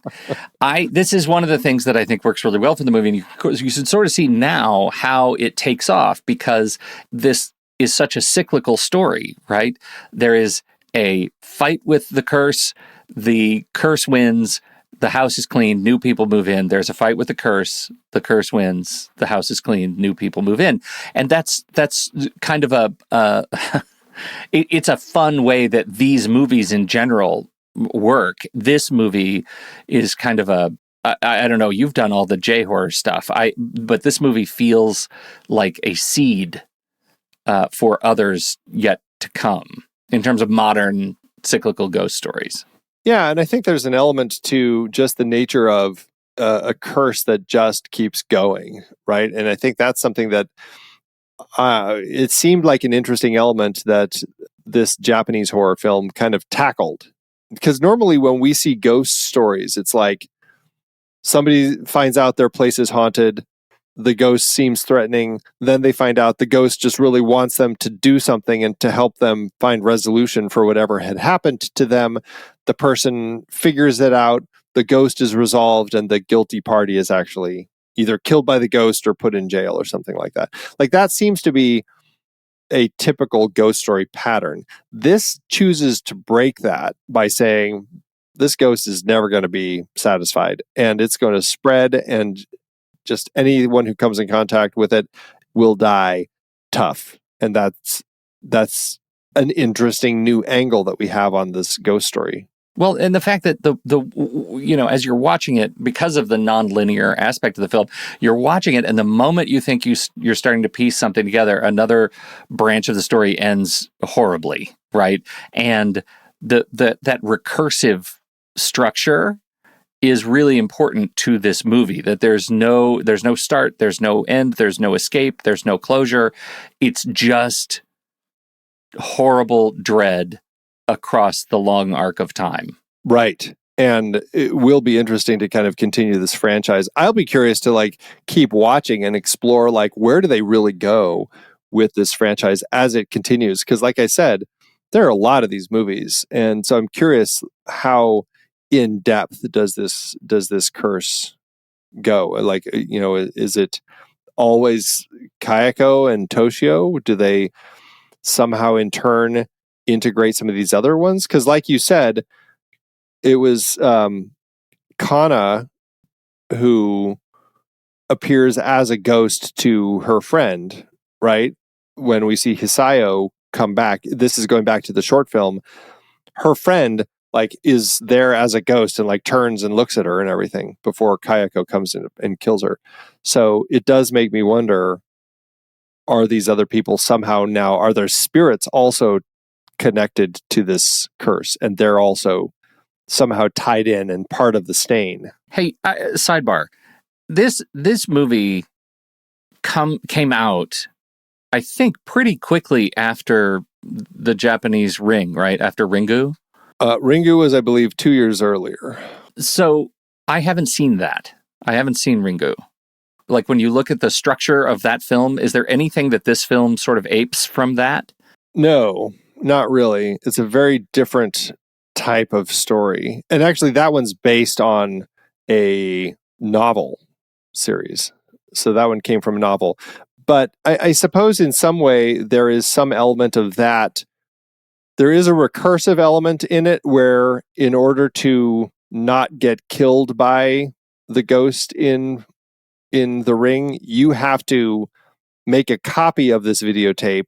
This is one of the things that I think works really well for the movie. And you should sort of see now how it takes off because this is such a cyclical story, right? There is a fight with the curse wins, the house is clean, new people move in. There's a fight with the curse wins, the house is clean, new people move in. And that's kind of it's a fun way that these movies in general work. This movie is kind of I don't know, you've done all the J-horror stuff, but this movie feels like a seed for others yet to come in terms of modern cyclical ghost stories. Yeah, and I think there's an element to just the nature of a curse that just keeps going, right? And I think that's something that it seemed like an interesting element that this Japanese horror film kind of tackled. Because normally when we see ghost stories, it's like somebody finds out their place is haunted, the ghost seems threatening, then they find out the ghost just really wants them to do something and to help them find resolution for whatever had happened to them. The person figures it out, the ghost is resolved, and the guilty party is actually either killed by the ghost or put in jail or something like that. Like that seems to be a typical ghost story pattern. This chooses to break that by saying this ghost is never going to be satisfied and it's going to spread, and just anyone who comes in contact with it will die tough. And that's an interesting new angle that we have on this ghost story. Well, and the fact that as you're watching it, because of the nonlinear aspect of the film, you're watching it, and the moment you think you're starting to piece something together, another branch of the story ends horribly, right? And that recursive structure is really important to this movie. That there's no start, there's no end, there's no escape, there's no closure. It's just horrible dread across the long arc of time. Right. And it will be interesting to kind of continue this franchise. I'll be curious to keep watching and explore where do they really go with this franchise as it continues? Because like I said, there are a lot of these movies. And so I'm curious how in depth does this curse go? Is it always Kayako and Toshio? Do they somehow in turn integrate some of these other ones? Because like you said, it was Kana who appears as a ghost to her friend, right? When we see Hisayo come back, this is going back to the short film, her friend is there as a ghost and turns and looks at her and everything before Kayako comes in and kills her. So it does make me wonder, are these other people somehow now, are their spirits also connected to this curse, and they're also somehow tied in and part of the stain? Hey, sidebar. This movie came out, I think, pretty quickly after the Japanese Ring, right? After Ringu? Ringu was, I believe, 2 years earlier. So I haven't seen that. I haven't seen Ringu. When you look at the structure of that film, is there anything that this film sort of apes from that? No, not really. It's a very different type of story. And actually, that one's based on a novel. series. So that one came from a novel. But I suppose in some way there is some element of that. There is a recursive element in it where in order to not get killed by the ghost in the ring, you have to make a copy of this videotape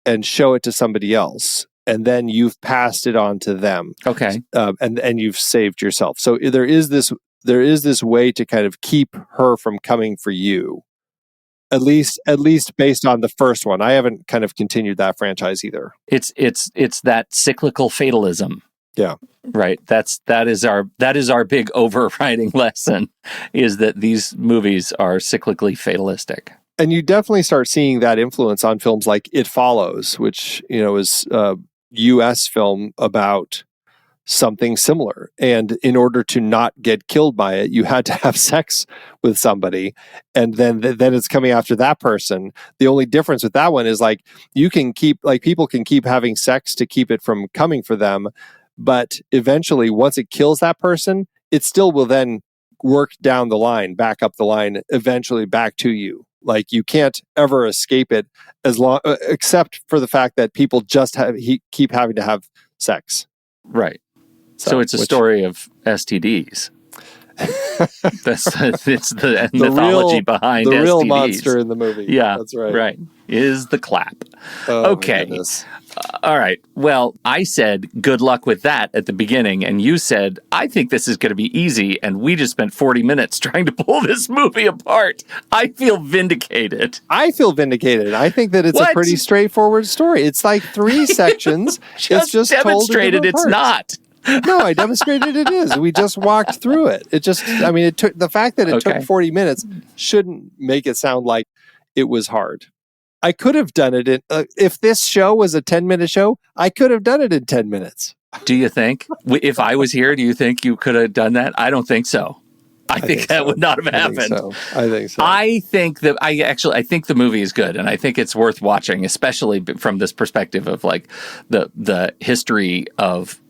and show it to somebody else. And then you've passed it on to them. Okay. And you've saved yourself. So there is this way to kind of keep her from coming for you. At least based on the first one. I haven't kind of continued that franchise either. It's that cyclical fatalism. Yeah. Right. That is our big overriding lesson, is that these movies are cyclically fatalistic. And you definitely start seeing that influence on films like It Follows, which, is a US film about something similar. And in order to not get killed by it, you had to have sex with somebody. And then it's coming after that person. The only difference with that one is people can keep having sex to keep it from coming for them. But eventually, once it kills that person, it still will then work down the line, back up the line, eventually back to you. Like you can't ever escape it except for the fact that people just keep having to have sex. Right. So it's a story of STDs. It's the mythology behind the STDs. real monster in the movie. Yeah, that's right. Right. Is the clap. Oh, okay. All right. Well, I said good luck with that at the beginning, and you said I think this is going to be easy, and we just spent 40 minutes trying to pull this movie apart. I feel vindicated. I think that it's a pretty straightforward story. It's like 3 sections. It's just demonstrated told in it's not. No, I demonstrated it is. We just walked through it. It took the fact that it took 40 minutes shouldn't make it sound like it was hard. I could have done it if this show was a 10-minute show, I could have done it in 10 minutes. Do you think? If I was here, do you think you could have done that? I don't think so. I think that would not have happened. I think so. I think the movie is good, and I think it's worth watching, especially from this perspective of like the history of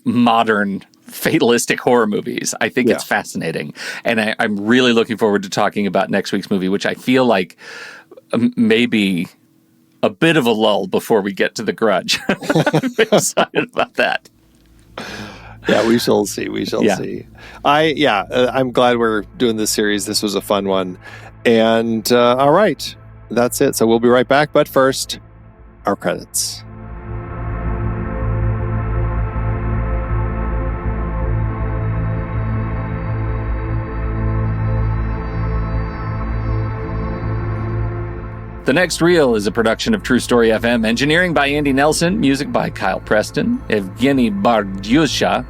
modern fatalistic horror movies. I think it's fascinating, and I'm really looking forward to talking about next week's movie, which I feel like maybe a bit of a lull before we get to The Grudge. I'm excited about that. Yeah, we shall see. See. I'm glad we're doing this series. This was a fun one. And all right, that's it. So we'll be right back. But first, our credits. The Next Reel is a production of True Story FM. Engineering by Andy Nelson. Music by Kyle Preston, Evgeny Bardyusha,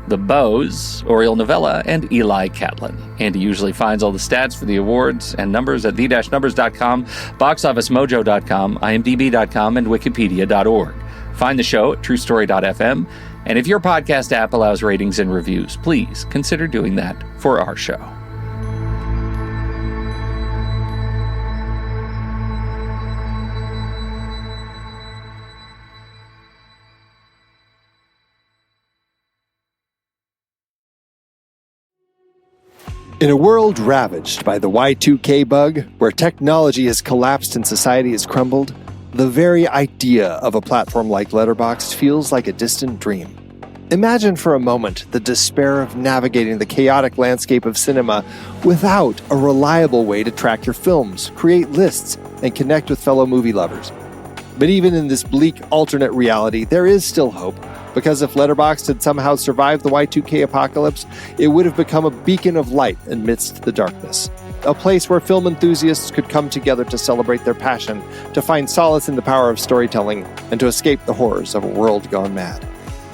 The Bows, Oriel Novella, and Eli Catlin. Andy usually finds all the stats for the awards and numbers at the-numbers.com, boxofficemojo.com, imdb.com, and wikipedia.org. Find the show at truestory.fm. And if your podcast app allows ratings and reviews, please consider doing that for our show. In a world ravaged by the Y2K bug, where technology has collapsed and society has crumbled, the very idea of a platform like Letterboxd feels like a distant dream. Imagine for a moment the despair of navigating the chaotic landscape of cinema without a reliable way to track your films, create lists, and connect with fellow movie lovers. But even in this bleak alternate reality, there is still hope, because if Letterboxd had somehow survived the Y2K apocalypse, it would have become a beacon of light amidst the darkness. A place where film enthusiasts could come together to celebrate their passion, to find solace in the power of storytelling, and to escape the horrors of a world gone mad.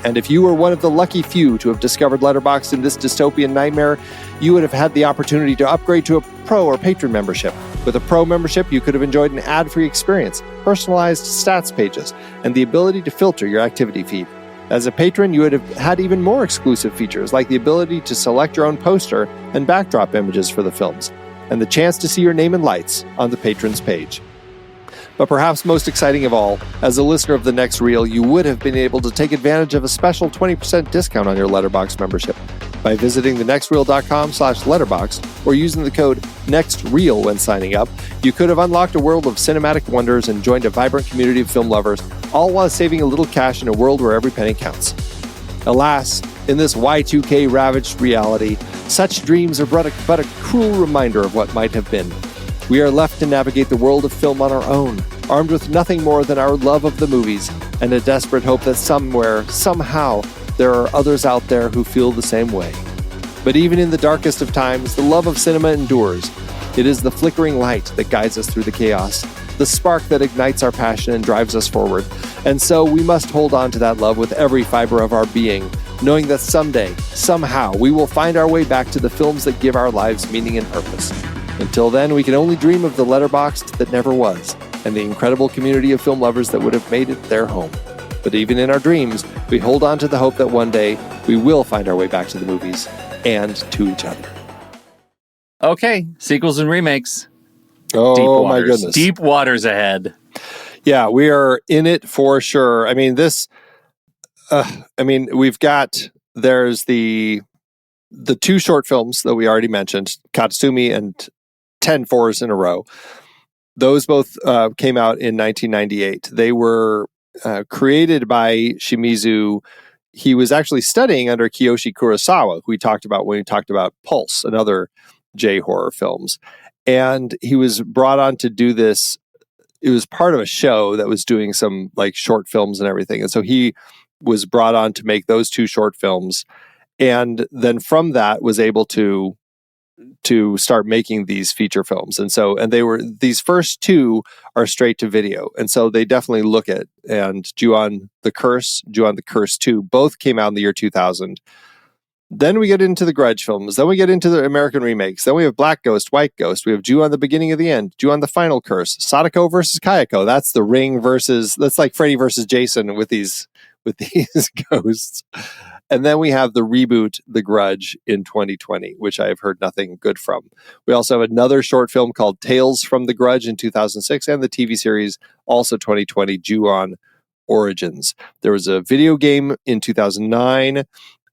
And if you were one of the lucky few to have discovered Letterboxd in this dystopian nightmare, you would have had the opportunity to upgrade to a Pro or Patron membership. With a Pro membership, you could have enjoyed an ad-free experience, personalized stats pages, and the ability to filter your activity feed. As a patron, you would have had even more exclusive features, like the ability to select your own poster and backdrop images for the films, and the chance to see your name in lights on the patrons page. But perhaps most exciting of all, as a listener of The Next Reel, you would have been able to take advantage of a special 20% discount on your Letterboxd membership. by visiting thenextreel.com/letterbox or using the code NEXTREEL when signing up. You could have unlocked a world of cinematic wonders and joined a vibrant community of film lovers, all while saving a little cash in a world where every penny counts. Alas, in this Y2K ravaged reality, such dreams are but a cruel reminder of what might have been. We are left to navigate the world of film on our own, armed with nothing more than our love of the movies and a desperate hope that somewhere, somehow, there are others out there who feel the same way. But even in the darkest of times, the love of cinema endures. It is the flickering light that guides us through the chaos, the spark that ignites our passion and drives us forward. And so we must hold on to that love with every fiber of our being, knowing that someday, somehow, we will find our way back to the films that give our lives meaning and purpose. Until then, we can only dream of the letterboxd that never was, and the incredible community of film lovers that would have made it their home. But even in our dreams, we hold on to the hope that one day we will find our way back to the movies and to each other. Okay, sequels and remakes. Oh, my goodness. Deep waters ahead. Yeah, we are in it for sure. I mean, we've got, there's the two short films that we already mentioned, Katsumi and 10 Fours in a Row. Those both came out in 1998. They were created by Shimizu. He was actually studying under Kiyoshi Kurosawa, who we talked about when we talked about Pulse, another J-horror films. And he was brought on to do this. It was part of a show that was doing some like short films and everything. And so he was brought on to make those two short films. And then from that was able to start making these feature films. And these first two are straight to video. And so they definitely look at, and Ju-on the Curse 2, both came out in the year 2000. Then we get into the Grudge films. Then we get into the American remakes. Then we have Black Ghost, White Ghost. We have Ju-on the Beginning of the End, Ju-on the Final Curse, Sadako versus Kayako. That's the Ring that's like Freddy versus Jason with these ghosts. And then we have the reboot, The Grudge, in 2020, which I have heard nothing good from. We also have another short film called Tales from the Grudge in 2006, and the TV series, also 2020, Ju-on Origins. There was a video game in 2009,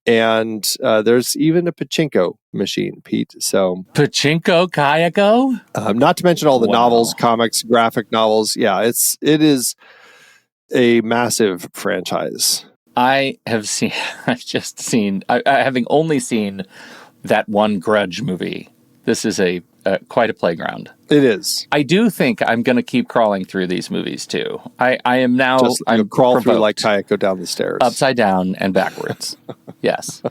and there's even a pachinko machine, Pete. So Pachinko Kayako? Not to mention all the novels, comics, graphic novels. Yeah, it is a massive franchise. Having only seen that one Grudge movie. This is quite a playground. It is. I do think I'm going to keep crawling through these movies too. I am now. I'm crawl through like Kayako down the stairs, upside down and backwards. Yes.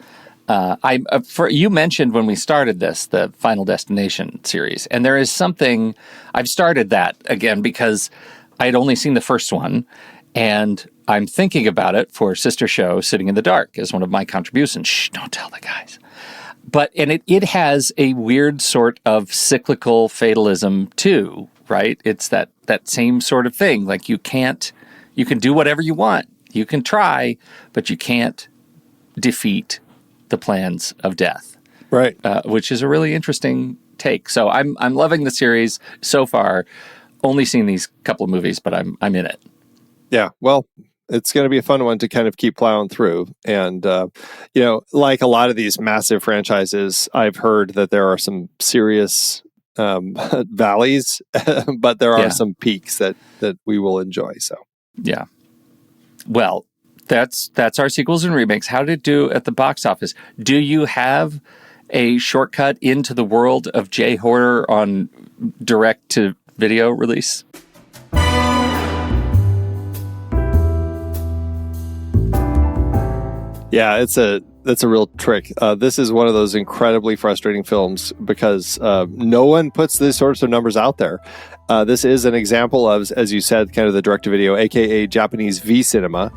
You mentioned when we started this, the Final Destination series, and there is something. I've started that again because I had only seen the first one, and I'm thinking about it for Sister Show Sitting in the Dark as one of my contributions. Shh, don't tell the guys. But it has a weird sort of cyclical fatalism too, right? It's that same sort of thing. Like you can do whatever you want. You can try, but you can't defeat the plans of death. Right. Which is a really interesting take. So I'm loving the series so far. Only seen these couple of movies, but I'm in it. Yeah. Well, it's going to be a fun one to kind of keep plowing through. And, like a lot of these massive franchises, I've heard that there are some serious valleys, but there are some peaks that we will enjoy. So, yeah. Well, that's our sequels and remakes. How did it do at the box office? Do you have a shortcut into the world of J-horror on direct-to-video release? Yeah, that's a real trick. This is one of those incredibly frustrating films because no one puts these sorts of numbers out there. This is an example of, as you said, kind of the direct-to-video, aka Japanese V-cinema.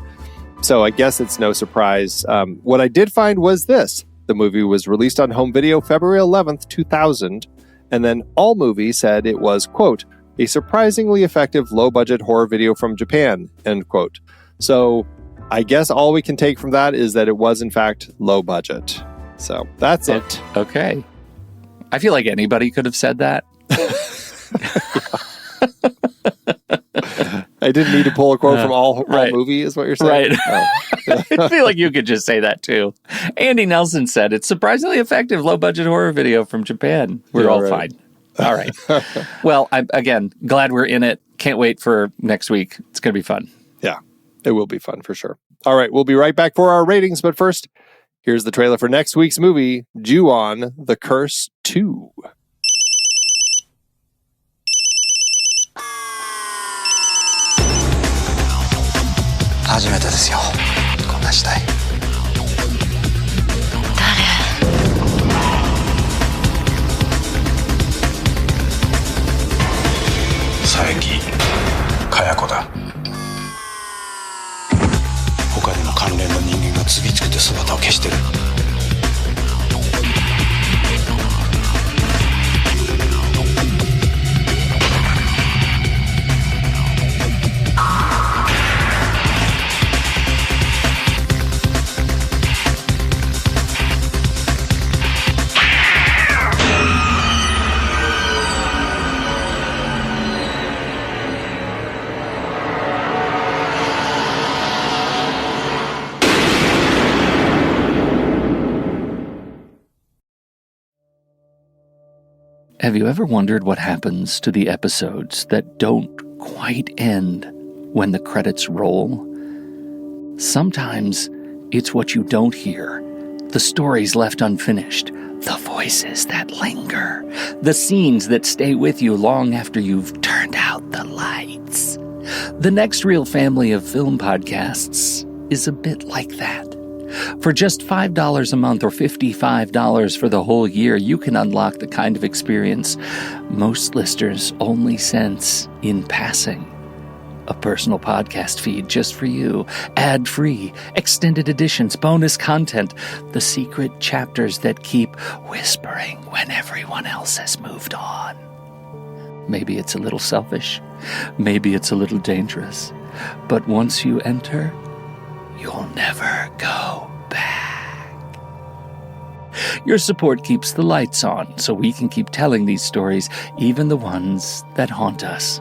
So I guess it's no surprise. What I did find was this. The movie was released on home video February 11th, 2000. And then AllMovie said it was, quote, a surprisingly effective low-budget horror video from Japan, end quote. So I guess all we can take from that is that it was, in fact, low budget. So that's it. Okay. I feel like anybody could have said that. I didn't need to pull a quote from all right. movie, is what you're saying? Right. Oh. I feel like you could just say that too. Andy Nelson said it's surprisingly effective low-budget horror video from Japan. We're all fine. All right. Well, I'm, again, glad we're in it. Can't wait for next week. It's going to be fun. Yeah, it will be fun for sure. All right, we'll be right back for our ratings. But first, here's the trailer for next week's movie, Ju-on: The Curse 2. 初めてですよこんな死体佐伯かや子だ他にも関連の人間が次々と姿を消してるHave you ever wondered what happens to the episodes that don't quite end when the credits roll? Sometimes it's what you don't hear, the stories left unfinished, the voices that linger, the scenes that stay with you long after you've turned out the lights. The Next Reel family of film podcasts is a bit like that. For just $5 a month or $55 for the whole year, you can unlock the kind of experience most listeners only sense in passing. A personal podcast feed just for you, ad-free, extended editions, bonus content, the secret chapters that keep whispering when everyone else has moved on. Maybe it's a little selfish, maybe it's a little dangerous, but once you enter, you'll never go back. Your support keeps the lights on so we can keep telling these stories, even the ones that haunt us.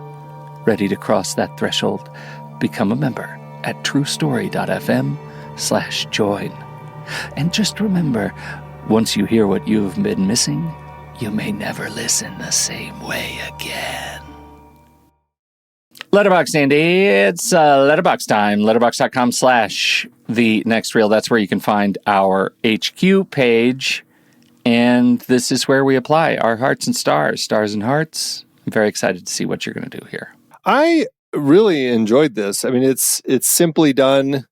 Ready to cross that threshold? Become a member at truestory.fm/join. And just remember, once you hear what you've been missing, you may never listen the same way again. Letterboxd, Andy. It's Letterboxd time. Letterboxd.com/The Next Reel. That's where you can find our HQ page. And this is where we apply our hearts and stars. Stars and hearts. I'm very excited to see what you're going to do here. I really enjoyed this. I mean, it's simply done,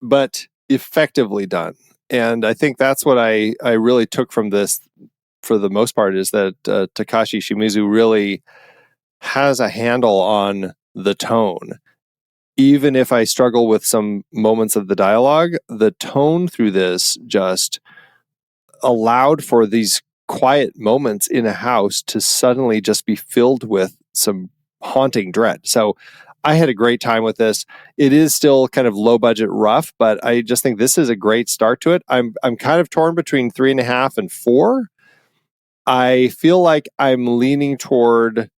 but effectively done. And I think that's what I really took from this for the most part, is that Takashi Shimizu really has a handle on the tone. Even if I struggle with some moments of the dialogue, the tone through this just allowed for these quiet moments in a house to suddenly just be filled with some haunting dread. So I had a great time with this. It is still kind of low budget rough, but I just think this is a great start to it. I'm kind of torn between 3.5 and 4. I feel like I'm leaning toward,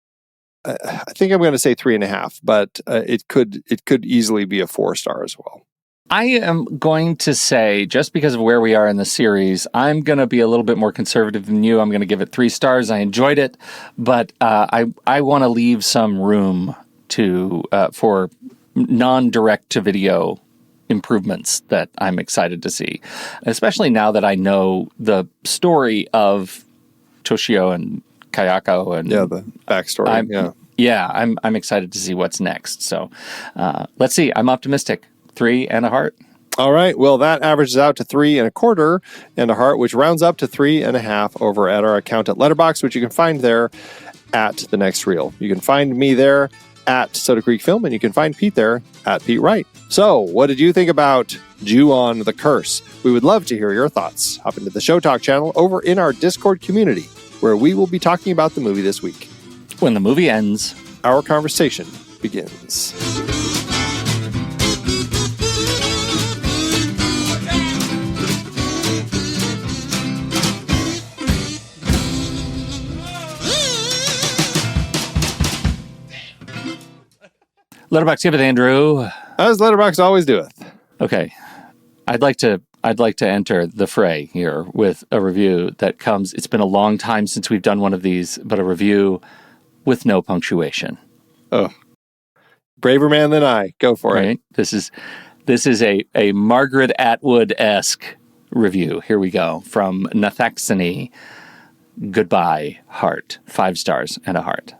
I think I'm going to say 3.5, but it could easily be a 4-star as well. I am going to say, just because of where we are in the series, I'm going to be a little bit more conservative than you. I'm going to give it 3 stars. I enjoyed it, but I want to leave some room for non-direct-to-video improvements that I'm excited to see, especially now that I know the story of Toshio and Kayako and the backstory. I'm excited to see what's next. So let's see. I'm optimistic. 3 and a heart. All right. Well, that averages out to 3.25 and a heart, which rounds up to 3.5 over at our account at Letterboxd, which you can find there at The Next Reel. You can find me there at Soda Creek Film, and you can find Pete there at Pete Wright. So, what did you think about Ju-on: The Curse? We would love to hear your thoughts. Hop into the Show Talk channel over in our Discord community, where we will be talking about the movie this week. When the movie ends, our conversation begins. Letterboxd, give it, Andrew. As Letterboxd always doeth. Okay. I'd like to enter the fray here with a review that comes. It's been a long time since we've done one of these, but a review with no punctuation. Oh, braver man than I. Go for it. This is a Margaret Atwood-esque review. Here we go from Nathaxene. Goodbye, heart. 5 stars and a heart.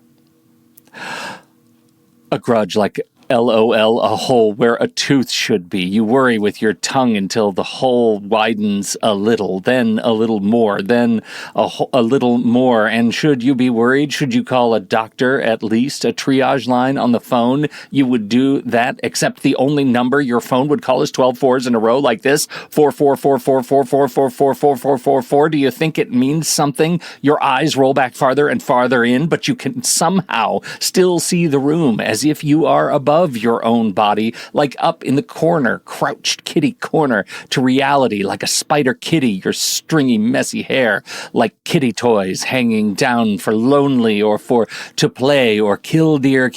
A grudge like LOL, a hole where a tooth should be. You worry with your tongue until the hole widens a little, then a little more, then a little more. And should you be worried, should you call a doctor, at least a triage line on the phone? You would do that, except the only number your phone would call is 12 fours in a row like this. 4444444444444. Do you think it means something? Your eyes roll back farther and farther in, but you can somehow still see the room as if you are above your own body, like up in the corner, crouched kitty corner to reality, like a spider kitty, your stringy, messy hair, like kitty toys hanging down for lonely or for to play, or kill deer,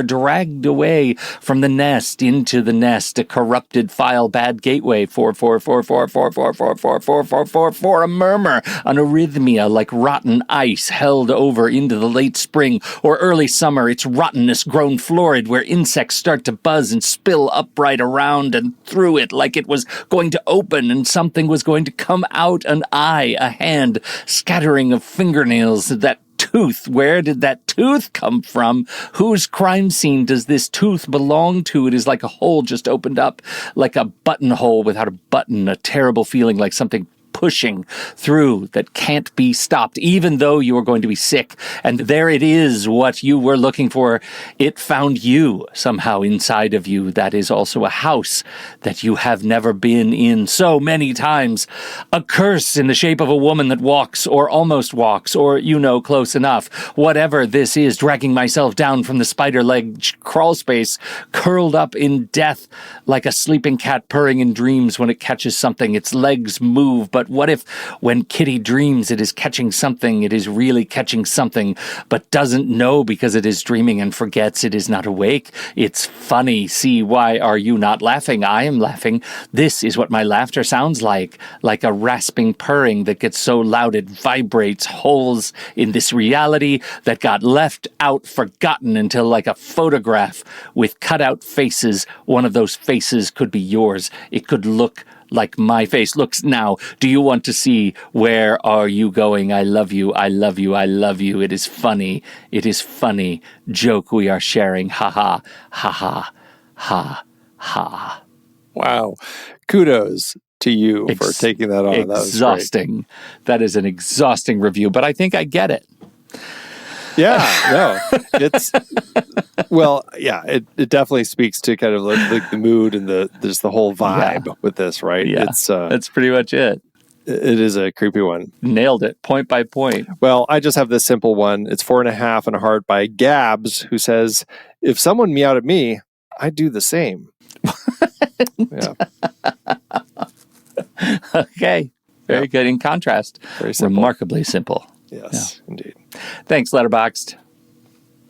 dragged away from the nest into the nest, a corrupted file, bad gateway, 44444444444, a murmur, an arrhythmia like rotten ice held over into the late spring or early summer, its rottenness grown florid, where insects start to buzz and spill upright around and through it like it was going to open and something was going to come out, an eye, a hand, scattering of fingernails, that tooth. Where did that tooth come from? Whose crime scene does this tooth belong to? It is like a hole just opened up, like a buttonhole without a button, a terrible feeling like something pushing through that can't be stopped, even though you are going to be sick. And there it is, what you were looking for. It found you somehow inside of you. That is also a house that you have never been in so many times. A curse in the shape of a woman that walks or almost walks, or, close enough. Whatever this is, dragging myself down from the spider leg crawl space, curled up in death like a sleeping cat purring in dreams when it catches something. Its legs move, but what if when Kitty dreams it is catching something, it is really catching something, but doesn't know because it is dreaming and forgets it is not awake? It's funny. See, why are you not laughing? I am laughing. This is what my laughter sounds like a rasping purring that gets so loud it vibrates holes in this reality that got left out, forgotten until, like a photograph with cutout faces, one of those faces could be yours. It could look like my face looks now. Do you want to see? Where are you going? I love you. I love you. I love you. It is funny. It is funny. Joke we are sharing. Ha ha. Ha ha. Ha ha. Wow. Kudos to you for taking that on. Exhausting. That is an exhausting review, but I think I get it. Yeah, no, it's it definitely speaks to kind of like the mood and there's the whole vibe with this, right? Yeah, that's pretty much it. It is a creepy one. Nailed it, point by point. Well, I just have this simple one. It's 4.5 and a heart by Gabs, who says, "If someone meowed at me, I'd do the same." Yeah. Okay, very good. In contrast, very simple. Remarkably simple. Yes, indeed. Thanks, Letterboxd.